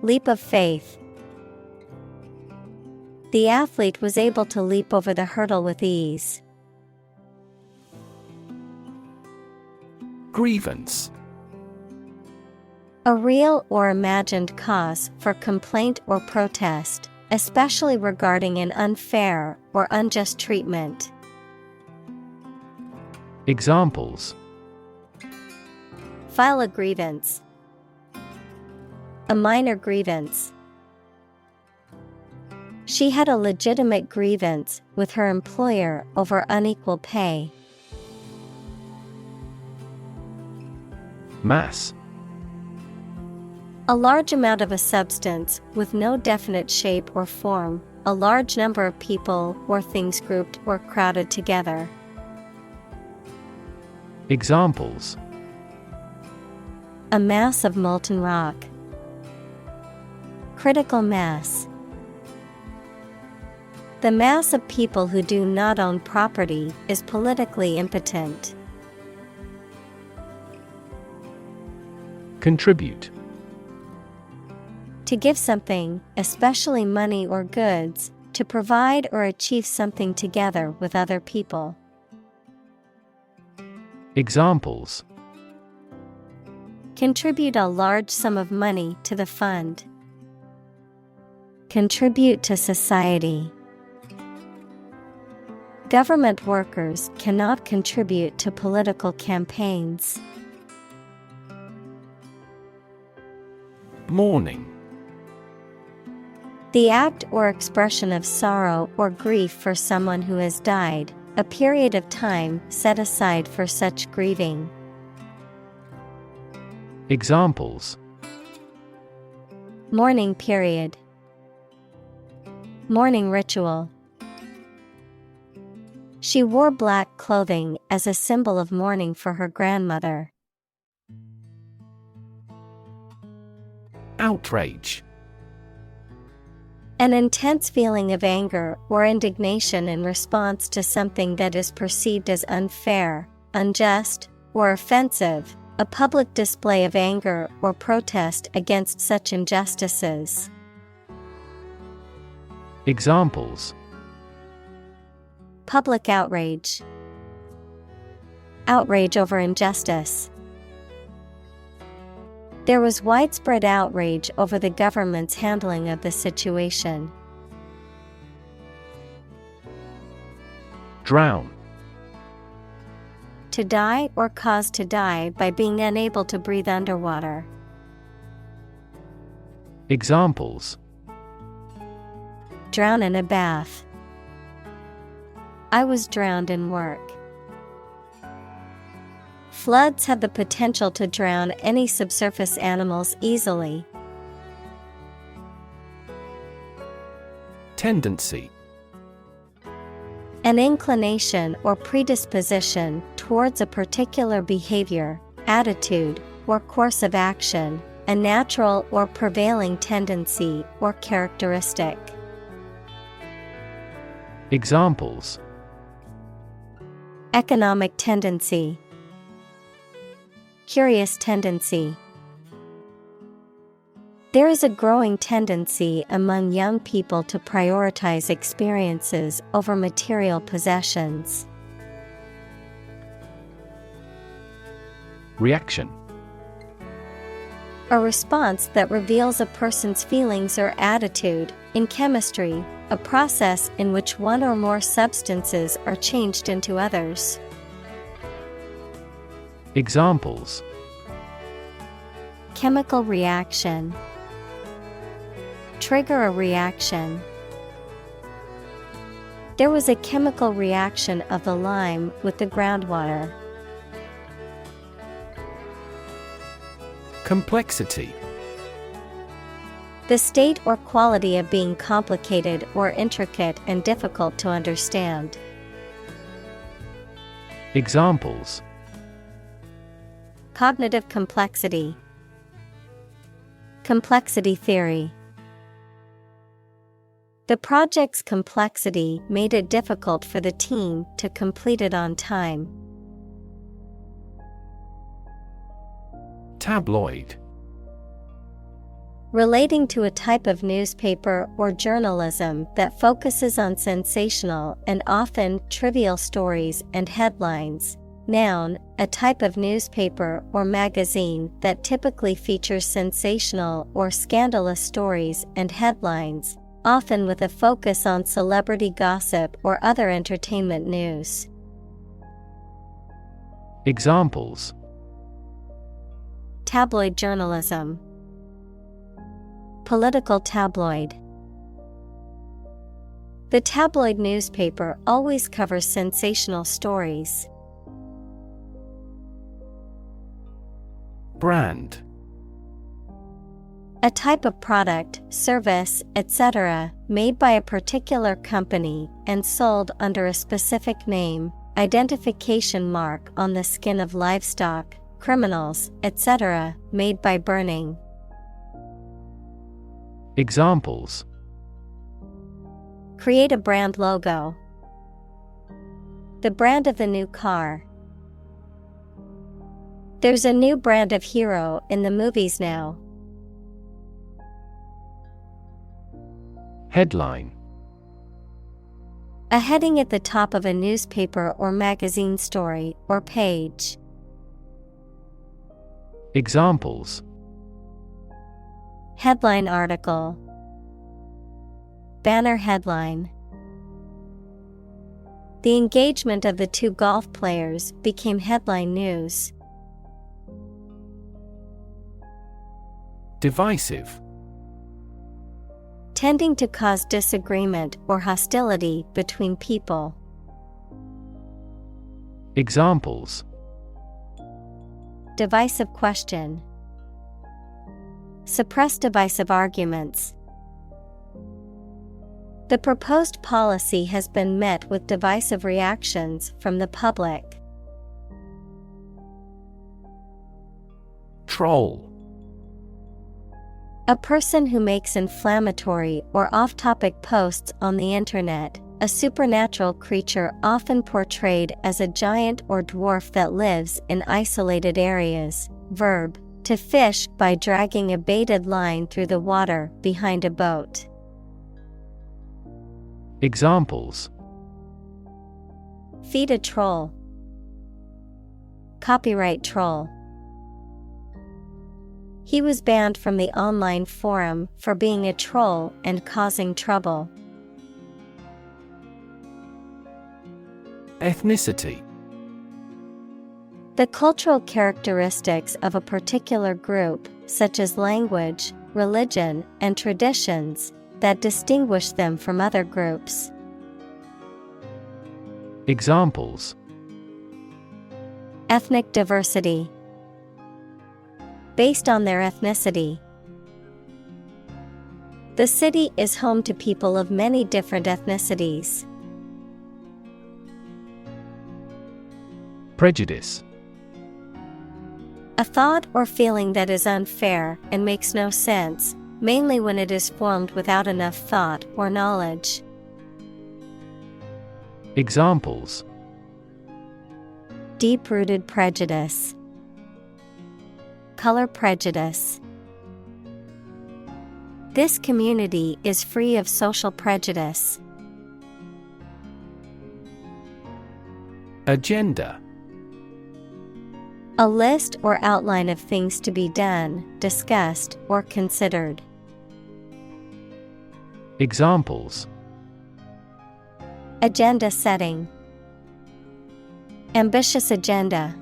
Leap of faith. The athlete was able to leap over the hurdle with ease. Grievance. A real or imagined cause for complaint or protest, especially regarding an unfair or unjust treatment. Examples. File a grievance. A minor grievance. She had a legitimate grievance with her employer over unequal pay. Mass. A large amount of a substance with no definite shape or form, a large number of people or things grouped or crowded together. Examples. A mass of molten rock. Critical mass. The mass of people who do not own property is politically impotent. Contribute. To give something, especially money or goods, to provide or achieve something together with other people. Examples. Contribute a large sum of money to the fund. Contribute to society. Government workers cannot contribute to political campaigns. Mourning. The act or expression of sorrow or grief for someone who has died, a period of time set aside for such grieving. Examples: Mourning period. Mourning ritual. She wore black clothing as a symbol of mourning for her grandmother. Outrage. An intense feeling of anger or indignation in response to something that is perceived as unfair, unjust, or offensive, a public display of anger or protest against such injustices. Examples: Public outrage. Outrage over injustice. There was widespread outrage over the government's handling of the situation. Drown. To die or cause to die by being unable to breathe underwater. Examples: Drown in a bath. I was drowned in work. Floods have the potential to drown any subsurface animals easily. Tendency. An inclination or predisposition towards a particular behavior, attitude, or course of action, a natural or prevailing tendency or characteristic. Examples: Economic tendency. Curious tendency. There is a growing tendency among young people to prioritize experiences over material possessions. Reaction. A response that reveals a person's feelings or attitude. In chemistry, a process in which one or more substances are changed into others. Examples: Chemical reaction. Trigger a reaction. There was a chemical reaction of the lime with the groundwater. Complexity. The state or quality of being complicated or intricate and difficult to understand. Examples: Cognitive complexity. Complexity theory. The project's complexity made it difficult for the team to complete it on time. Tabloid. Relating to a type of newspaper or journalism that focuses on sensational and often trivial stories and headlines. Noun, a type of newspaper or magazine that typically features sensational or scandalous stories and headlines, often with a focus on celebrity gossip or other entertainment news. Examples: Tabloid journalism. Political tabloid. The tabloid newspaper always covers sensational stories. Brand. A type of product, service, etc., made by a particular company and sold under a specific name, identification mark on the skin of livestock, criminals, etc., made by burning. Examples: Create a brand logo. The brand of the new car. There's a new brand of hero in the movies now. Headline. A heading at the top of a newspaper or magazine story or page. Examples: Headline article. Banner headline. The engagement of the two golf players became headline news. Divisive. Tending to cause disagreement or hostility between people. Examples: Divisive question. Suppress divisive arguments. The proposed policy has been met with divisive reactions from the public. Troll. A person who makes inflammatory or off-topic posts on the internet, a supernatural creature often portrayed as a giant or dwarf that lives in isolated areas. Verb, to fish by dragging a baited line through the water behind a boat. Examples: Feed a troll. Copyright troll. He was banned from the online forum for being a troll and causing trouble. Ethnicity. The cultural characteristics of a particular group, such as language, religion, and traditions, that distinguish them from other groups. Examples: Ethnic diversity. Based on their ethnicity. The city is home to people of many different ethnicities. Prejudice. A thought or feeling that is unfair and makes no sense, mainly when it is formed without enough thought or knowledge. Examples: Deep-rooted prejudice. Color prejudice. This community is free of social prejudice. Agenda. A list or outline of things to be done, discussed, or considered. Examples: Agenda setting. Ambitious agenda.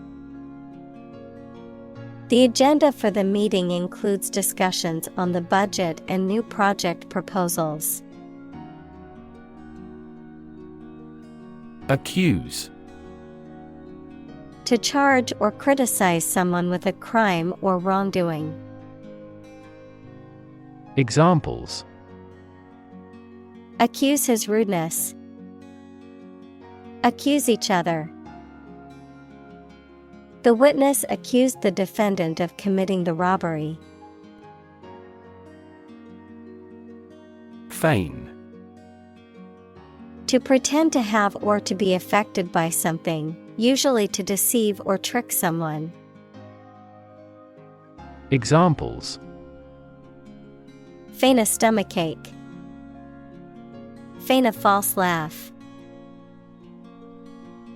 The agenda for the meeting includes discussions on the budget and new project proposals. Accuse. To charge or criticize someone with a crime or wrongdoing. Examples: Accuse his rudeness. Accuse each other. The witness accused the defendant of committing the robbery. Feign. To pretend to have or to be affected by something, usually to deceive or trick someone. Examples: Feign a stomachache. Feign a false laugh.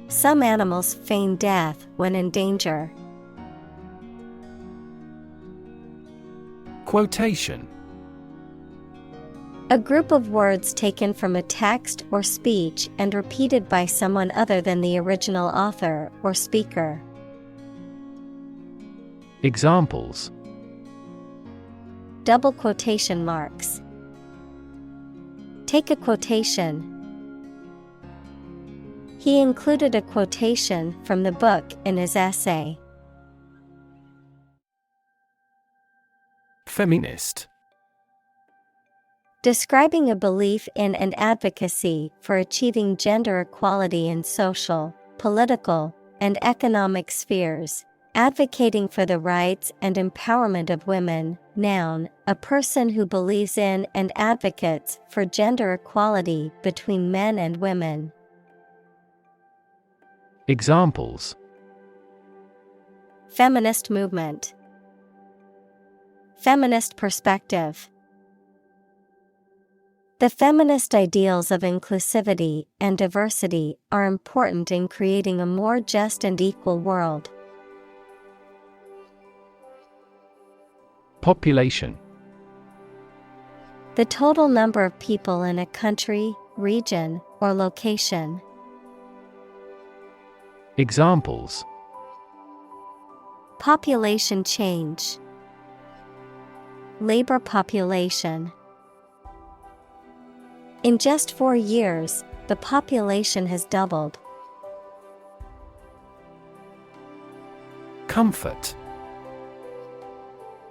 Some animals feign death when in danger. Quotation. A group of words taken from a text or speech and repeated by someone other than the original author or speaker. Examples: Double quotation marks. Take a quotation. He included a quotation from the book in his essay. Feminist. Describing a belief in and advocacy for achieving gender equality in social, political, and economic spheres, advocating for the rights and empowerment of women. Noun, a person who believes in and advocates for gender equality between men and women. Examples: Feminist movement. Feminist perspective. The feminist ideals of inclusivity and diversity are important in creating a more just and equal world. Population. The total number of people in a country, region, or location. Examples: Population change. Labor population. In just 4 years, the population has doubled. Comfort.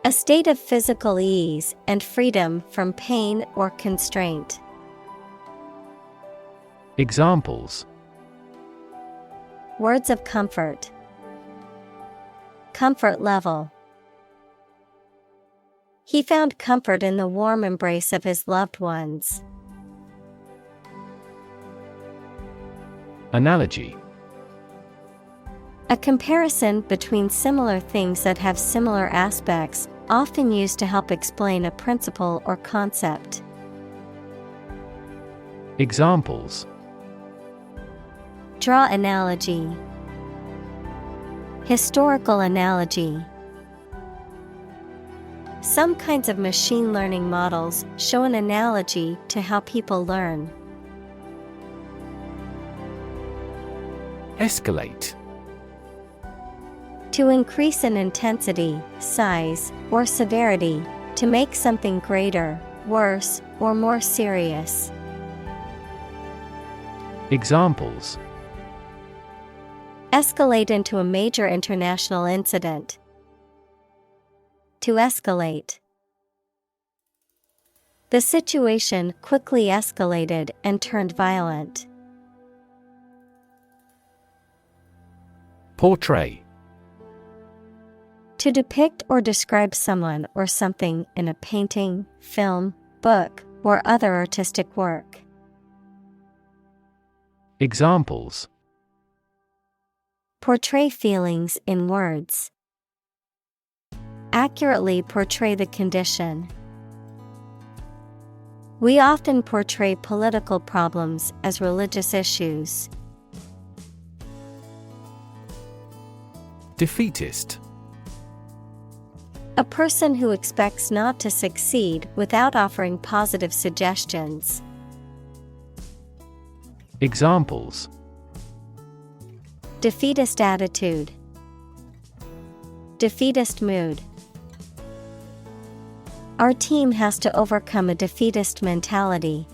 A state of physical ease and freedom from pain or constraint. Examples: Words of comfort. Comfort level. He found comfort in the warm embrace of his loved ones. Analogy. A comparison between similar things that have similar aspects, often used to help explain a principle or concept. Examples: Draw analogy. Historical analogy. Some kinds of machine learning models show an analogy to how people learn. Escalate. To increase in intensity, size, or severity, to make something greater, worse, or more serious. Examples: Escalate into a major international incident. To escalate. The situation quickly escalated and turned violent. Portray. To depict or describe someone or something in a painting, film, book, or other artistic work. Examples: Portray feelings in words. Accurately portray the condition. We often portray political problems as religious issues. Defeatist. A person who expects not to succeed without offering positive suggestions. Examples: Defeatist attitude. Defeatist mood. Our team has to overcome a defeatist mentality.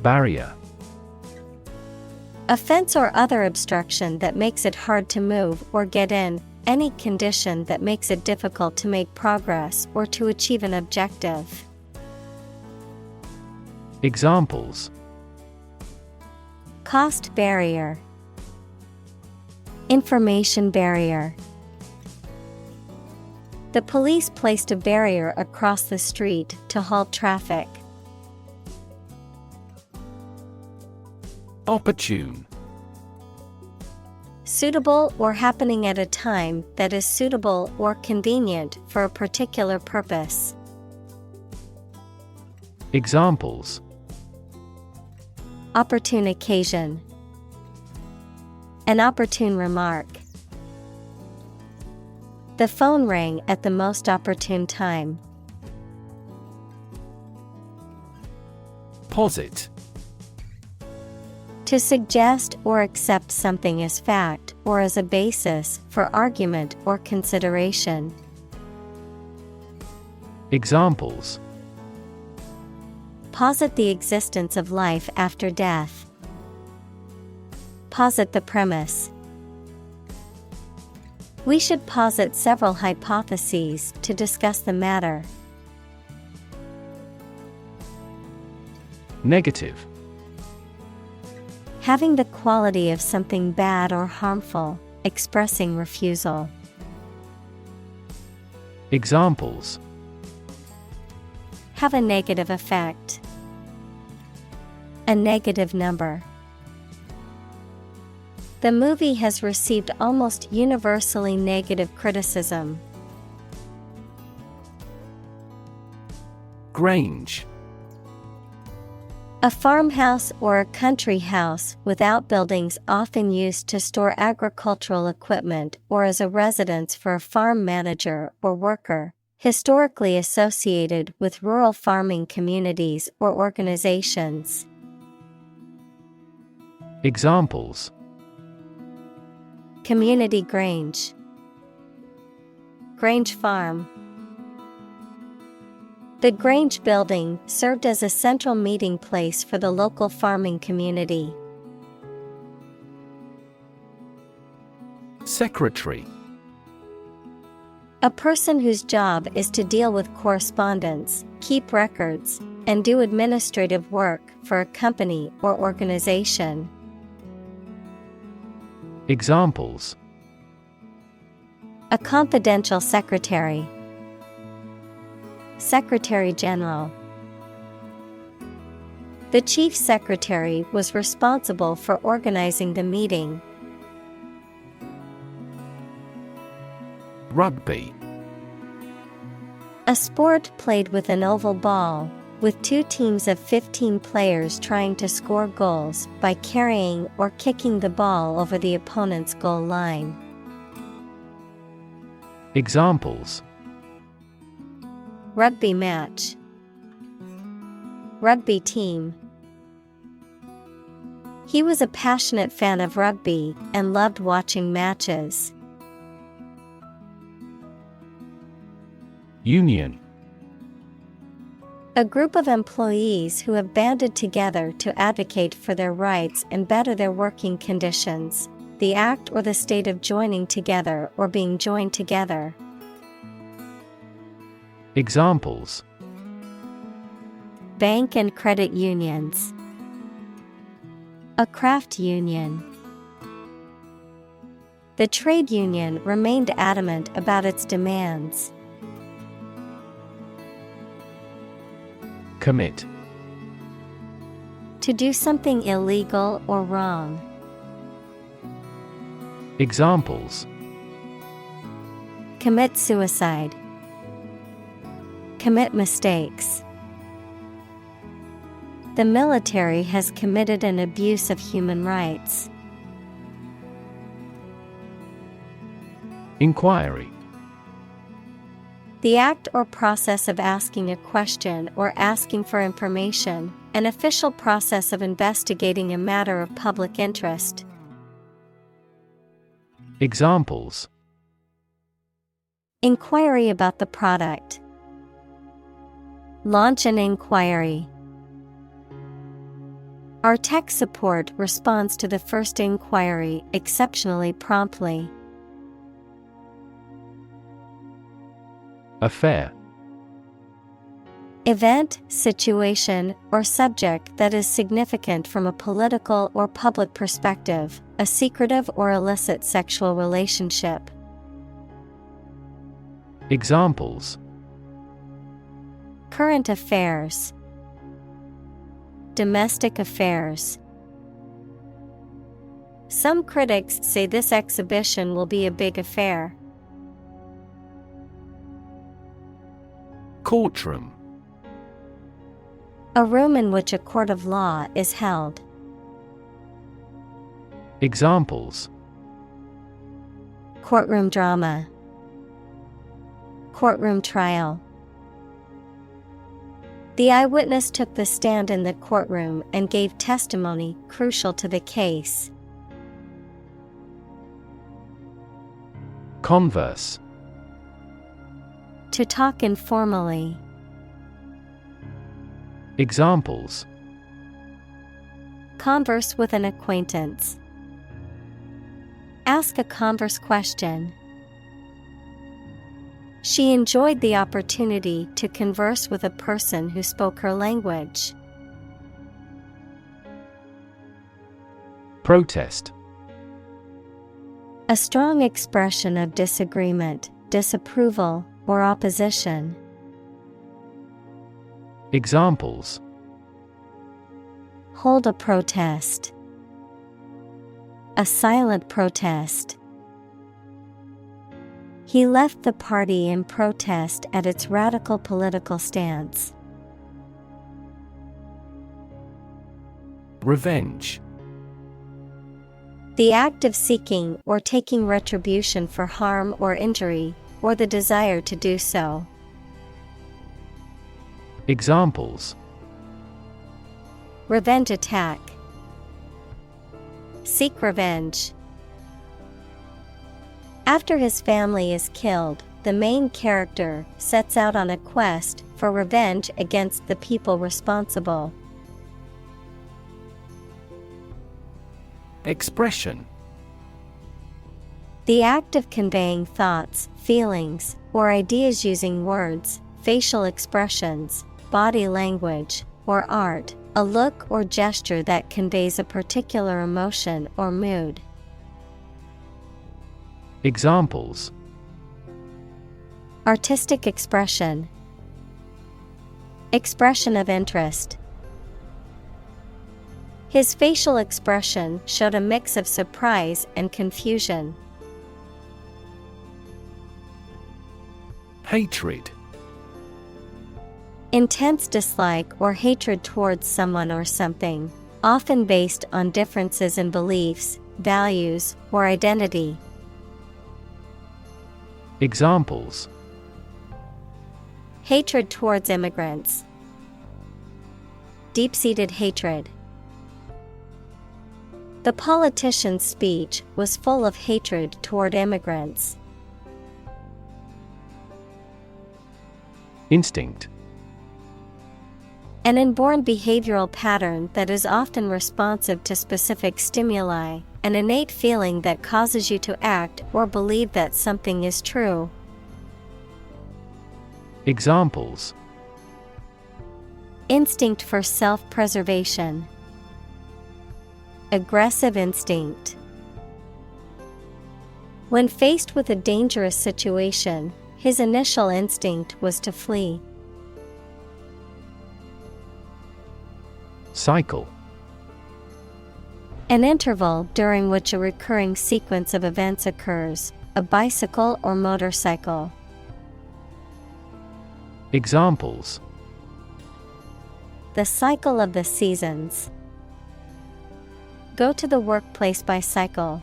Barrier. A fence or other obstruction that makes it hard to move or get in, any condition that makes it difficult to make progress or to achieve an objective. Examples: Cost barrier. Information barrier. The police placed a barrier across the street to halt traffic. Opportune. Suitable or happening at a time that is suitable or convenient for a particular purpose. Examples: Opportune occasion. An opportune remark. The phone rang at the most opportune time. Posit. To suggest or accept something as fact or as a basis for argument or consideration. Examples: Posit the existence of life after death. Posit the premise. We should posit several hypotheses to discuss the matter. Negative. Having the quality of something bad or harmful, expressing refusal. Examples: Have a negative effect. A negative number. The movie has received almost universally negative criticism. Grange. A farmhouse or a country house with outbuildings often used to store agricultural equipment or as a residence for a farm manager or worker, historically associated with rural farming communities or organizations. Examples: Community grange, Grange farm. The Grange building served as a central meeting place for the local farming community. Secretary. A person whose job is to deal with correspondence, keep records, and do administrative work for a company or organization. Examples: A confidential secretary, Secretary General. The chief secretary was responsible for organizing the meeting. Rugby. A sport played with an oval ball, with two teams of 15 players trying to score goals by carrying or kicking the ball over the opponent's goal line. Examples: Rugby match, Rugby team. He was a passionate fan of rugby and loved watching matches. Union. A group of employees who have banded together to advocate for their rights and better their working conditions. The act or the state of joining together or being joined together. Examples: Bank and credit unions, a craft union. The trade union remained adamant about its demands. Commit. To do something illegal or wrong. Examples: Commit suicide, commit mistakes. The military has committed an abuse of human rights. Inquiry. The act or process of asking a question or asking for information, an official process of investigating a matter of public interest. Examples: Inquiry about the product. Launch an inquiry. Our tech support responds to the first inquiry exceptionally promptly. Affair. Event, situation, or subject that is significant from a political or public perspective, a secretive or illicit sexual relationship. Examples: Current affairs, domestic affairs. Some critics say this exhibition will be a big affair. Courtroom. A room in which a court of law is held. Examples: Courtroom drama, courtroom trial. The eyewitness took the stand in the courtroom and gave testimony crucial to the case. Converse. To talk informally. Examples: Converse with an acquaintance. Ask a converse question. She enjoyed the opportunity to converse with a person who spoke her language. Protest. A strong expression of disagreement, disapproval, or opposition. Examples: Hold a protest. A silent protest. He left the party in protest at its radical political stance. Revenge. The act of seeking or taking retribution for harm or injury, or the desire to do so. Examples: Revenge attack. Seek revenge. After his family is killed, the main character sets out on a quest for revenge against the people responsible. Expression. The act of conveying thoughts, feelings, or ideas using words, facial expressions, body language, or art, a look or gesture that conveys a particular emotion or mood. Examples: Artistic expression. Expression of interest. His facial expression showed a mix of surprise and confusion. Hatred. Intense dislike or hatred towards someone or something, often based on differences in beliefs, values, or identity. Examples: Hatred towards immigrants. Deep-seated hatred. The politician's speech was full of hatred toward immigrants. Instinct. An inborn behavioral pattern that is often responsive to specific stimuli, an innate feeling that causes you to act or believe that something is true. Examples: Instinct for self-preservation. Aggressive instinct. When faced with a dangerous situation, his initial instinct was to flee. Cycle. An interval during which a recurring sequence of events occurs, a bicycle or motorcycle. Examples: The cycle of the seasons. Go to the workplace by cycle.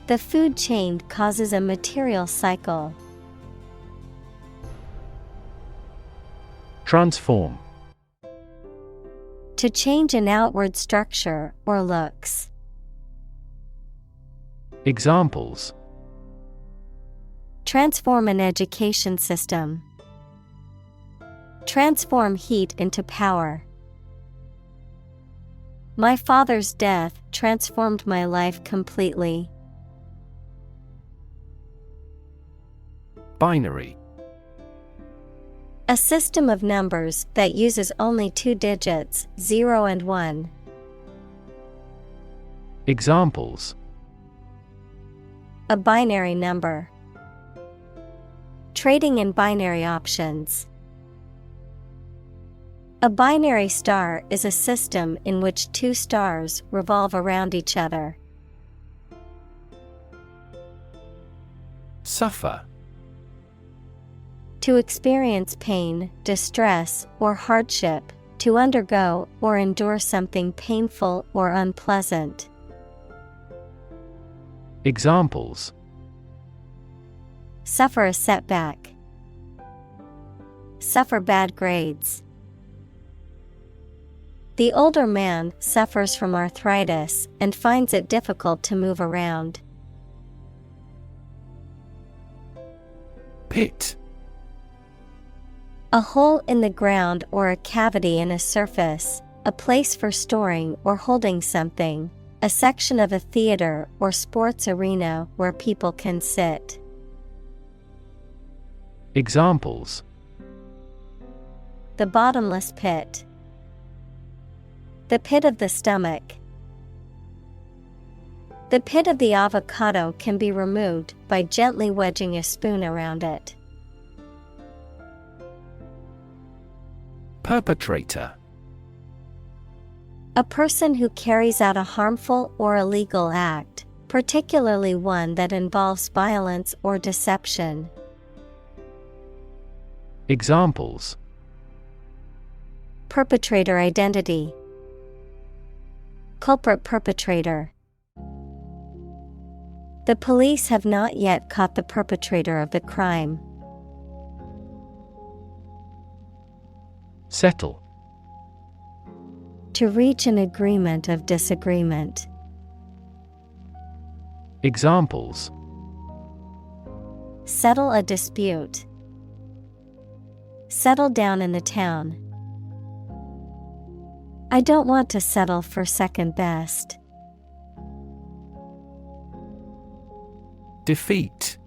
The food chain causes a material cycle. Transform. To change an outward structure or looks. Examples: Transform an education system. Transform heat into power. My father's death transformed my life completely. Binary. A system of numbers that uses only two digits, 0 and 1. Examples: A binary number. Trading in binary options. A binary star is a system in which two stars revolve around each other. Suffer. To experience pain, distress, or hardship, to undergo or endure something painful or unpleasant. Examples: Suffer a setback. Suffer bad grades. The older man suffers from arthritis and finds it difficult to move around. Pit. A hole in the ground or a cavity in a surface, a place for storing or holding something, a section of a theater or sports arena where people can sit. Examples: The bottomless pit. The pit of the stomach. The pit of the avocado can be removed by gently wedging a spoon around it. Perpetrator. A person who carries out a harmful or illegal act, particularly one that involves violence or deception. Examples: Perpetrator identity. Culprit perpetrator. The police have not yet caught the perpetrator of the crime. Settle. To reach an agreement of disagreement. Examples: Settle a dispute. Settle down in the town. I don't want to settle for second best. Defeat.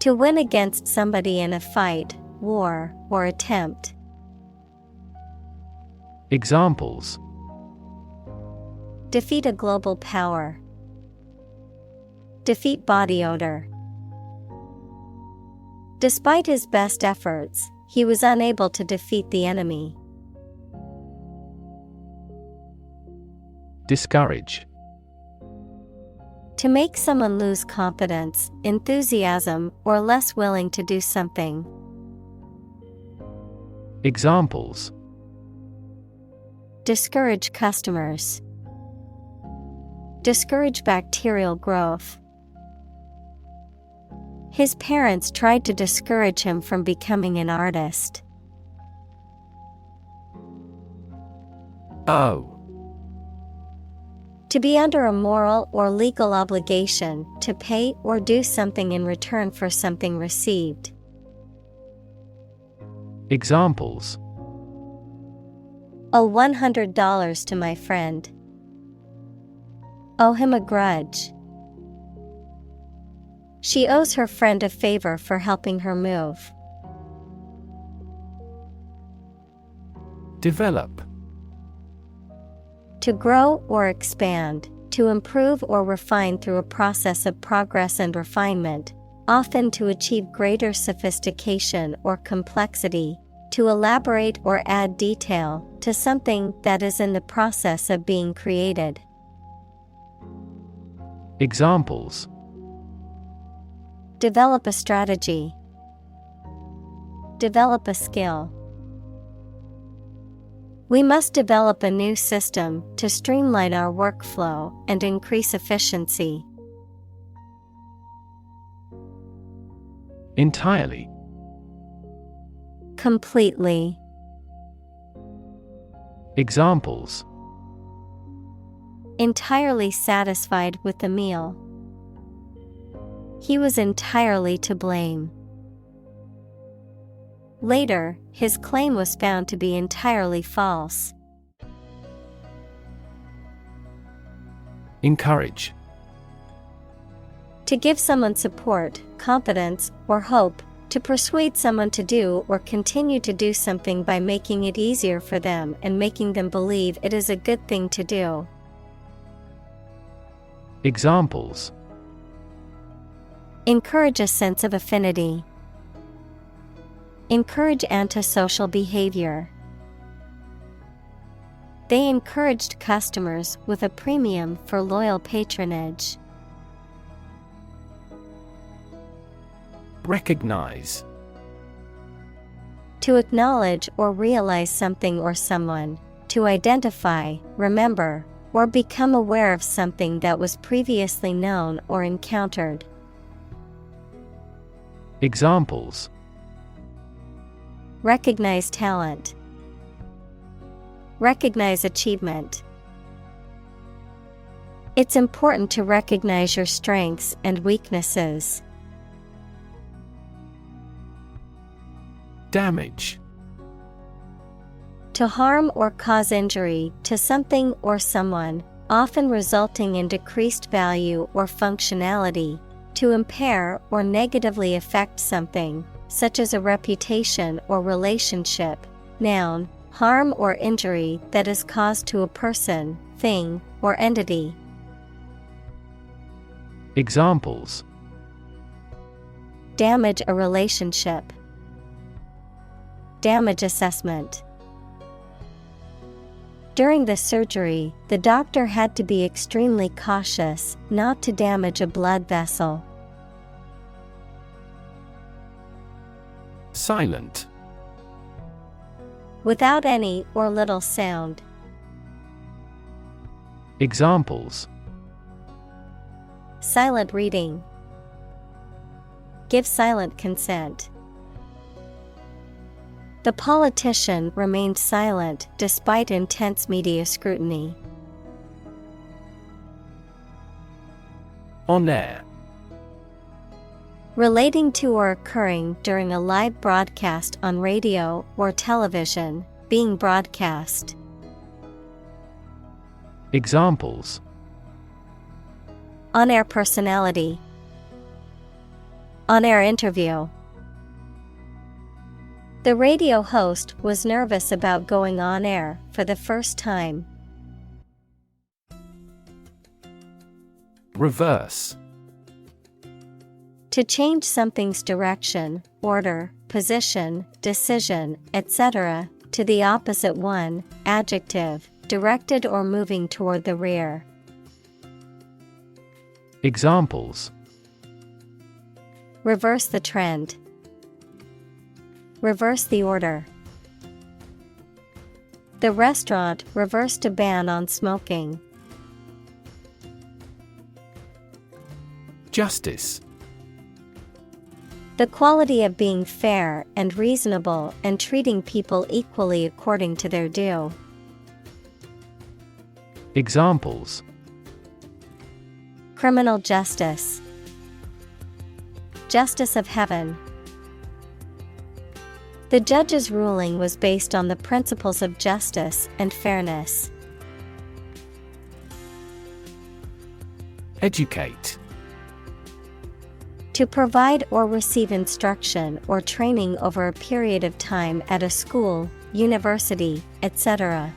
To win against somebody in a fight, war, or attempt. Examples: Defeat a global power. Defeat body odor. Despite his best efforts, he was unable to defeat the enemy. Discourage. To make someone lose confidence, enthusiasm, or less willing to do something. Examples: Discourage customers. Discourage bacterial growth. His parents tried to discourage him from becoming an artist. Owe. To be under a moral or legal obligation to pay or do something in return for something received. Examples: Owe $100 to my friend. Owe him a grudge. She owes her friend a favor for helping her move. Develop. To grow or expand, to improve or refine through a process of progress and refinement, often to achieve greater sophistication or complexity, to elaborate or add detail to something that is in the process of being created. Examples: Develop a strategy. Develop a skill. We must develop a new system to streamline our workflow and increase efficiency. Entirely. Completely. Examples: Entirely satisfied with the meal. He was entirely to blame. Later, his claim was found to be entirely false. Encourage. To give someone support, confidence, or hope, to persuade someone to do or continue to do something by making it easier for them and making them believe it is a good thing to do. Examples: Encourage a sense of affinity. Encourage antisocial behavior. They encouraged customers with a premium for loyal patronage. Recognize. To acknowledge or realize something or someone, to identify, remember, or become aware of something that was previously known or encountered. Examples: Recognize talent. Recognize achievement. It's important to recognize your strengths and weaknesses. Damage. To harm or cause injury to something or someone, often resulting in decreased value or functionality. To impair or negatively affect something, such as a reputation or relationship. Noun, harm or injury that is caused to a person, thing, or entity. Examples: Damage a relationship. Damage assessment. During the surgery, the doctor had to be extremely cautious not to damage a blood vessel. Silent. Without any or little sound. Examples. Silent reading. Give silent consent. The politician remained silent despite intense media scrutiny. On air. Relating to or occurring during a live broadcast on radio or television, being broadcast. Examples. On-air personality. On-air interview. The radio host was nervous about going on air for the first time. Reverse. To change something's direction, order, position, decision, etc., to the opposite one, adjective, directed or moving toward the rear. Examples. Reverse the trend. Reverse the order. The restaurant reversed a ban on smoking. Justice. The quality of being fair and reasonable and treating people equally according to their due. Examples. Criminal justice. Justice of heaven. The judge's ruling was based on the principles of justice and fairness. Educate. To provide or receive instruction or training over a period of time at a school, university, etc.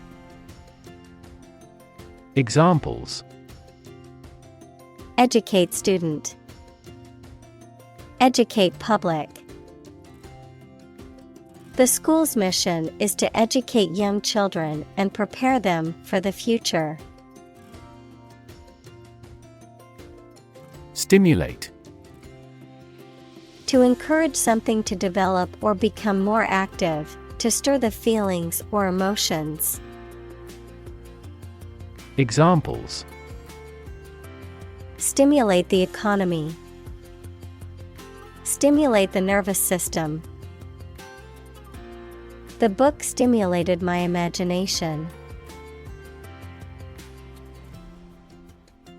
Examples. Educate student. Educate public. The school's mission is to educate young children and prepare them for the future. Stimulate. To encourage something to develop or become more active, to stir the feelings or emotions. Examples. Stimulate the economy. Stimulate the nervous system. The book stimulated my imagination.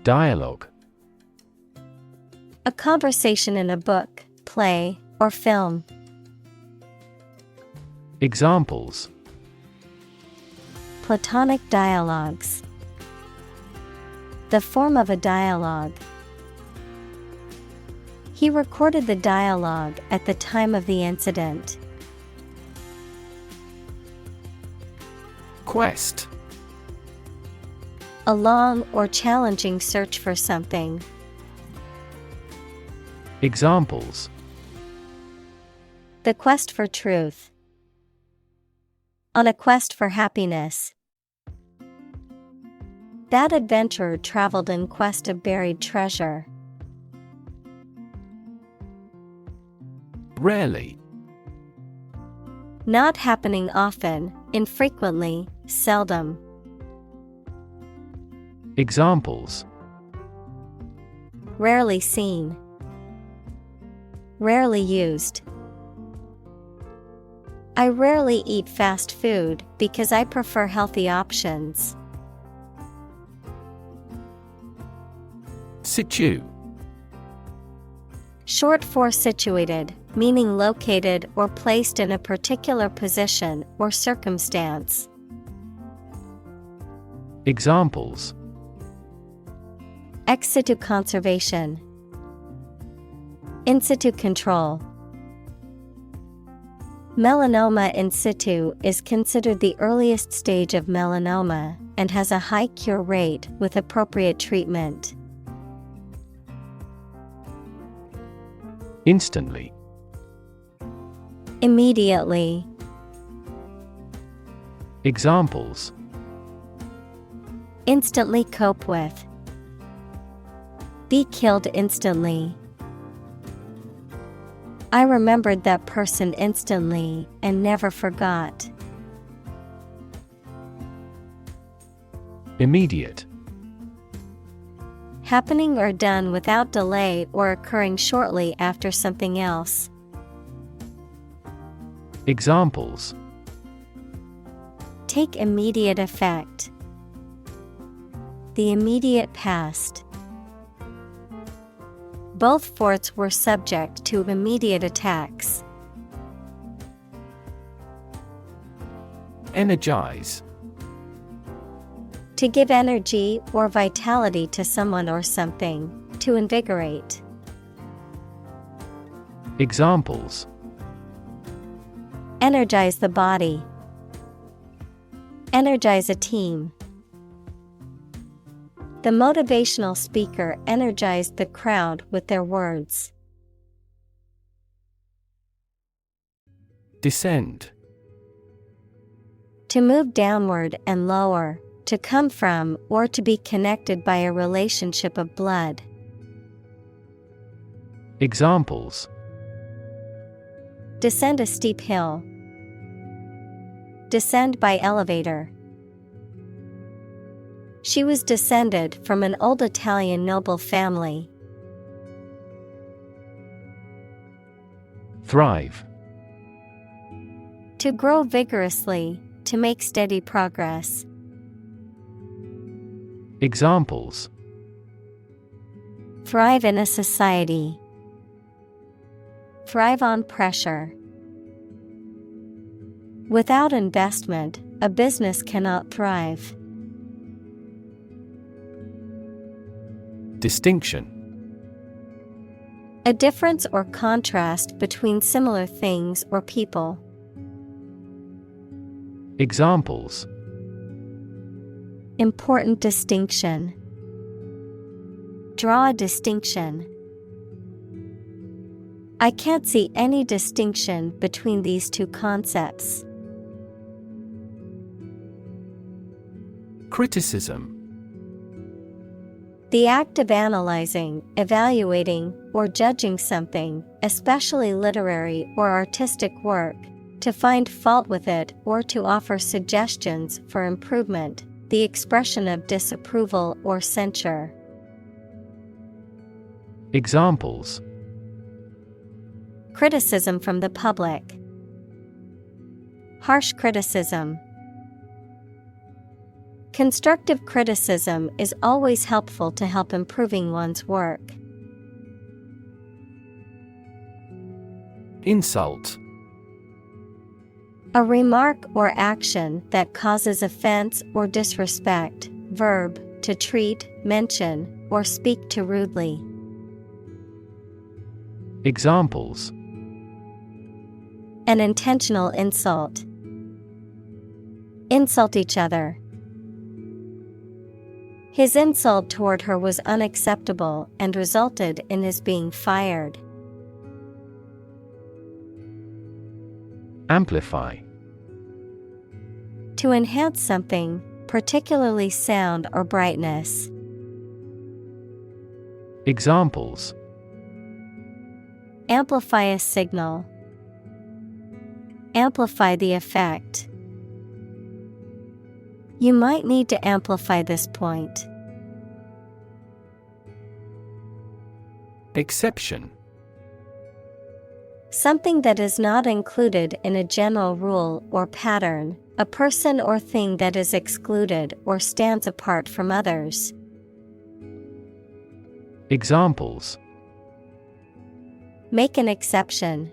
Dialogue. A conversation in a book, play, or film. Examples. Platonic dialogues. The form of a dialogue. He recorded the dialogue at the time of the incident. Quest. A long or challenging search for something. Examples. The quest for truth. On a quest for happiness. That adventurer traveled in quest of buried treasure. Rarely. Not happening often, infrequently, seldom. Examples. Rarely seen. Rarely used. I rarely eat fast food because I prefer healthy options. Situ. Short for situated, meaning located or placed in a particular position or circumstance. Examples. Ex situ conservation. In situ control. Melanoma in situ is considered the earliest stage of melanoma and has a high cure rate with appropriate treatment. Instantly. Immediately. Examples. Instantly cope with. Be killed instantly. I remembered that person instantly and never forgot. Immediate. happening or done without delay or occurring shortly after something else. Examples: Take immediate effect. The immediate past. Both forts were subject to immediate attacks. Energize. To give energy or vitality to someone or something, to invigorate. Examples: Energize the body. Energize a team. The motivational speaker energized the crowd with their words. Descend. To move downward and lower, to come from or to be connected by a relationship of blood. Examples: Descend a steep hill. Descend by elevator. She was descended from an old Italian noble family. Thrive. To grow vigorously, to make steady progress. Examples: Thrive in a society. Thrive on pressure. Without investment, a business cannot thrive. Distinction. A difference or contrast between similar things or people. Examples: Important distinction. Draw a distinction. I can't see any distinction between these two concepts. Criticism. The act of analyzing, evaluating, or judging something, especially literary or artistic work, to find fault with it or to offer suggestions for improvement, the expression of disapproval or censure. Examples: Criticism from the public. Harsh criticism. Constructive criticism is always helpful to help improving one's work. Insult. A remark or action that causes offense or disrespect. Verb, to treat, mention, or speak to rudely. Examples: An intentional insult. Insult each other. His insult toward her was unacceptable and resulted in his being fired. Amplify. To enhance something, particularly sound or brightness. Examples: Amplify a signal. Amplify the effect. You might need to amplify this point. Exception. Something that is not included in a general rule or pattern, a person or thing that is excluded or stands apart from others. Examples: Make an exception.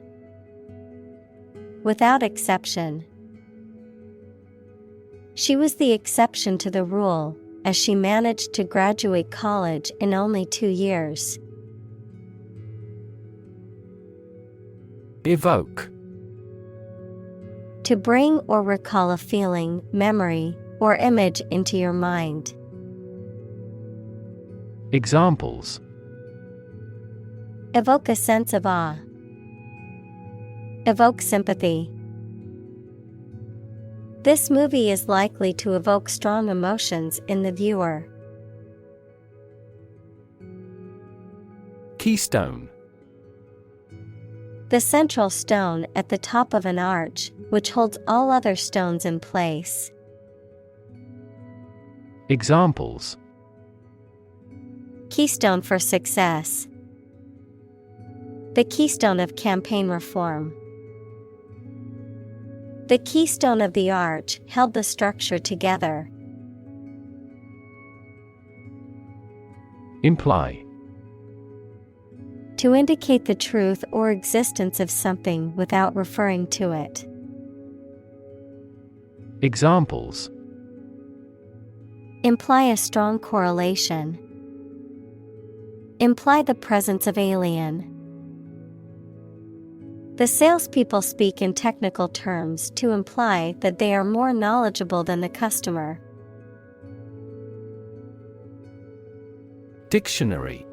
Without exception. She was the exception to the rule, as she managed to graduate college in only 2 years. Evoke. To bring or recall a feeling, memory, or image into your mind. Examples: Evoke a sense of awe. Evoke sympathy. This movie is likely to evoke strong emotions in the viewer. Keystone. The central stone at the top of an arch, which holds all other stones in place. Examples: Keystone for success. The keystone of campaign reform. The keystone of the arch held the structure together. Imply. To indicate the truth or existence of something without referring to it. Examples. Imply a strong correlation. Imply the presence of alien. The salespeople speak in technical terms to imply that they are more knowledgeable than the customer. Dictionary.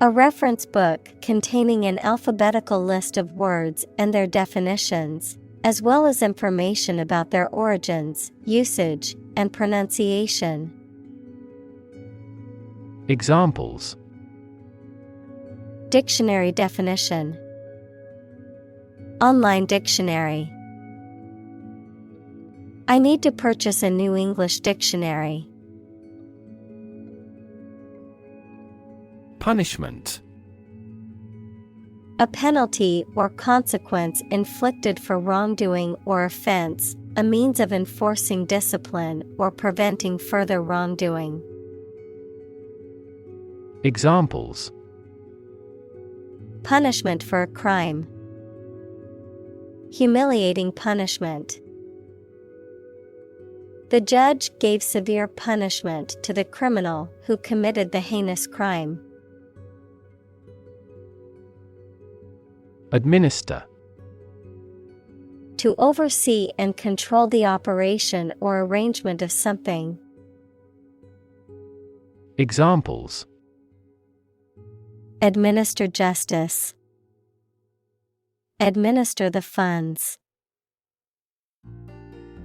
A reference book containing an alphabetical list of words and their definitions, as well as information about their origins, usage, and pronunciation. Examples. Dictionary definition. Online dictionary. I need to purchase a new English dictionary. Punishment. A penalty or consequence inflicted for wrongdoing or offense, a means of enforcing discipline or preventing further wrongdoing. Examples. Punishment for a crime. Humiliating punishment. The judge gave severe punishment to the criminal who committed the heinous crime. Administer. To oversee and control the operation or arrangement of something. Examples. Administer justice. Administer the funds.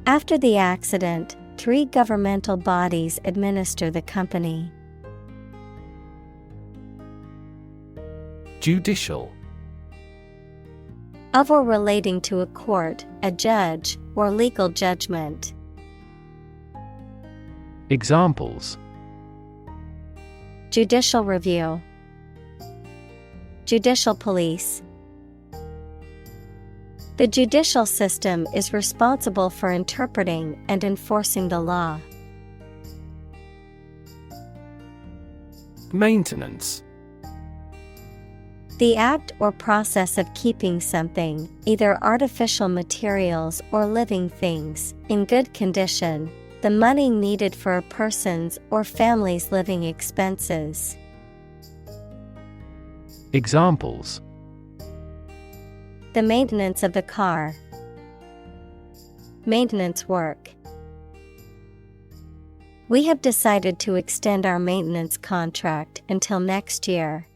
After the accident, 3 governmental bodies administer the company. Judicial. Of or relating to a court, a judge, or legal judgment. Examples. Judicial review. Judicial police. The judicial system is responsible for interpreting and enforcing the law. Maintenance. The act or process of keeping something, either artificial materials or living things, in good condition, the money needed for a person's or family's living expenses. Examples. The maintenance of the car. Maintenance work. We have decided to extend our maintenance contract until next year.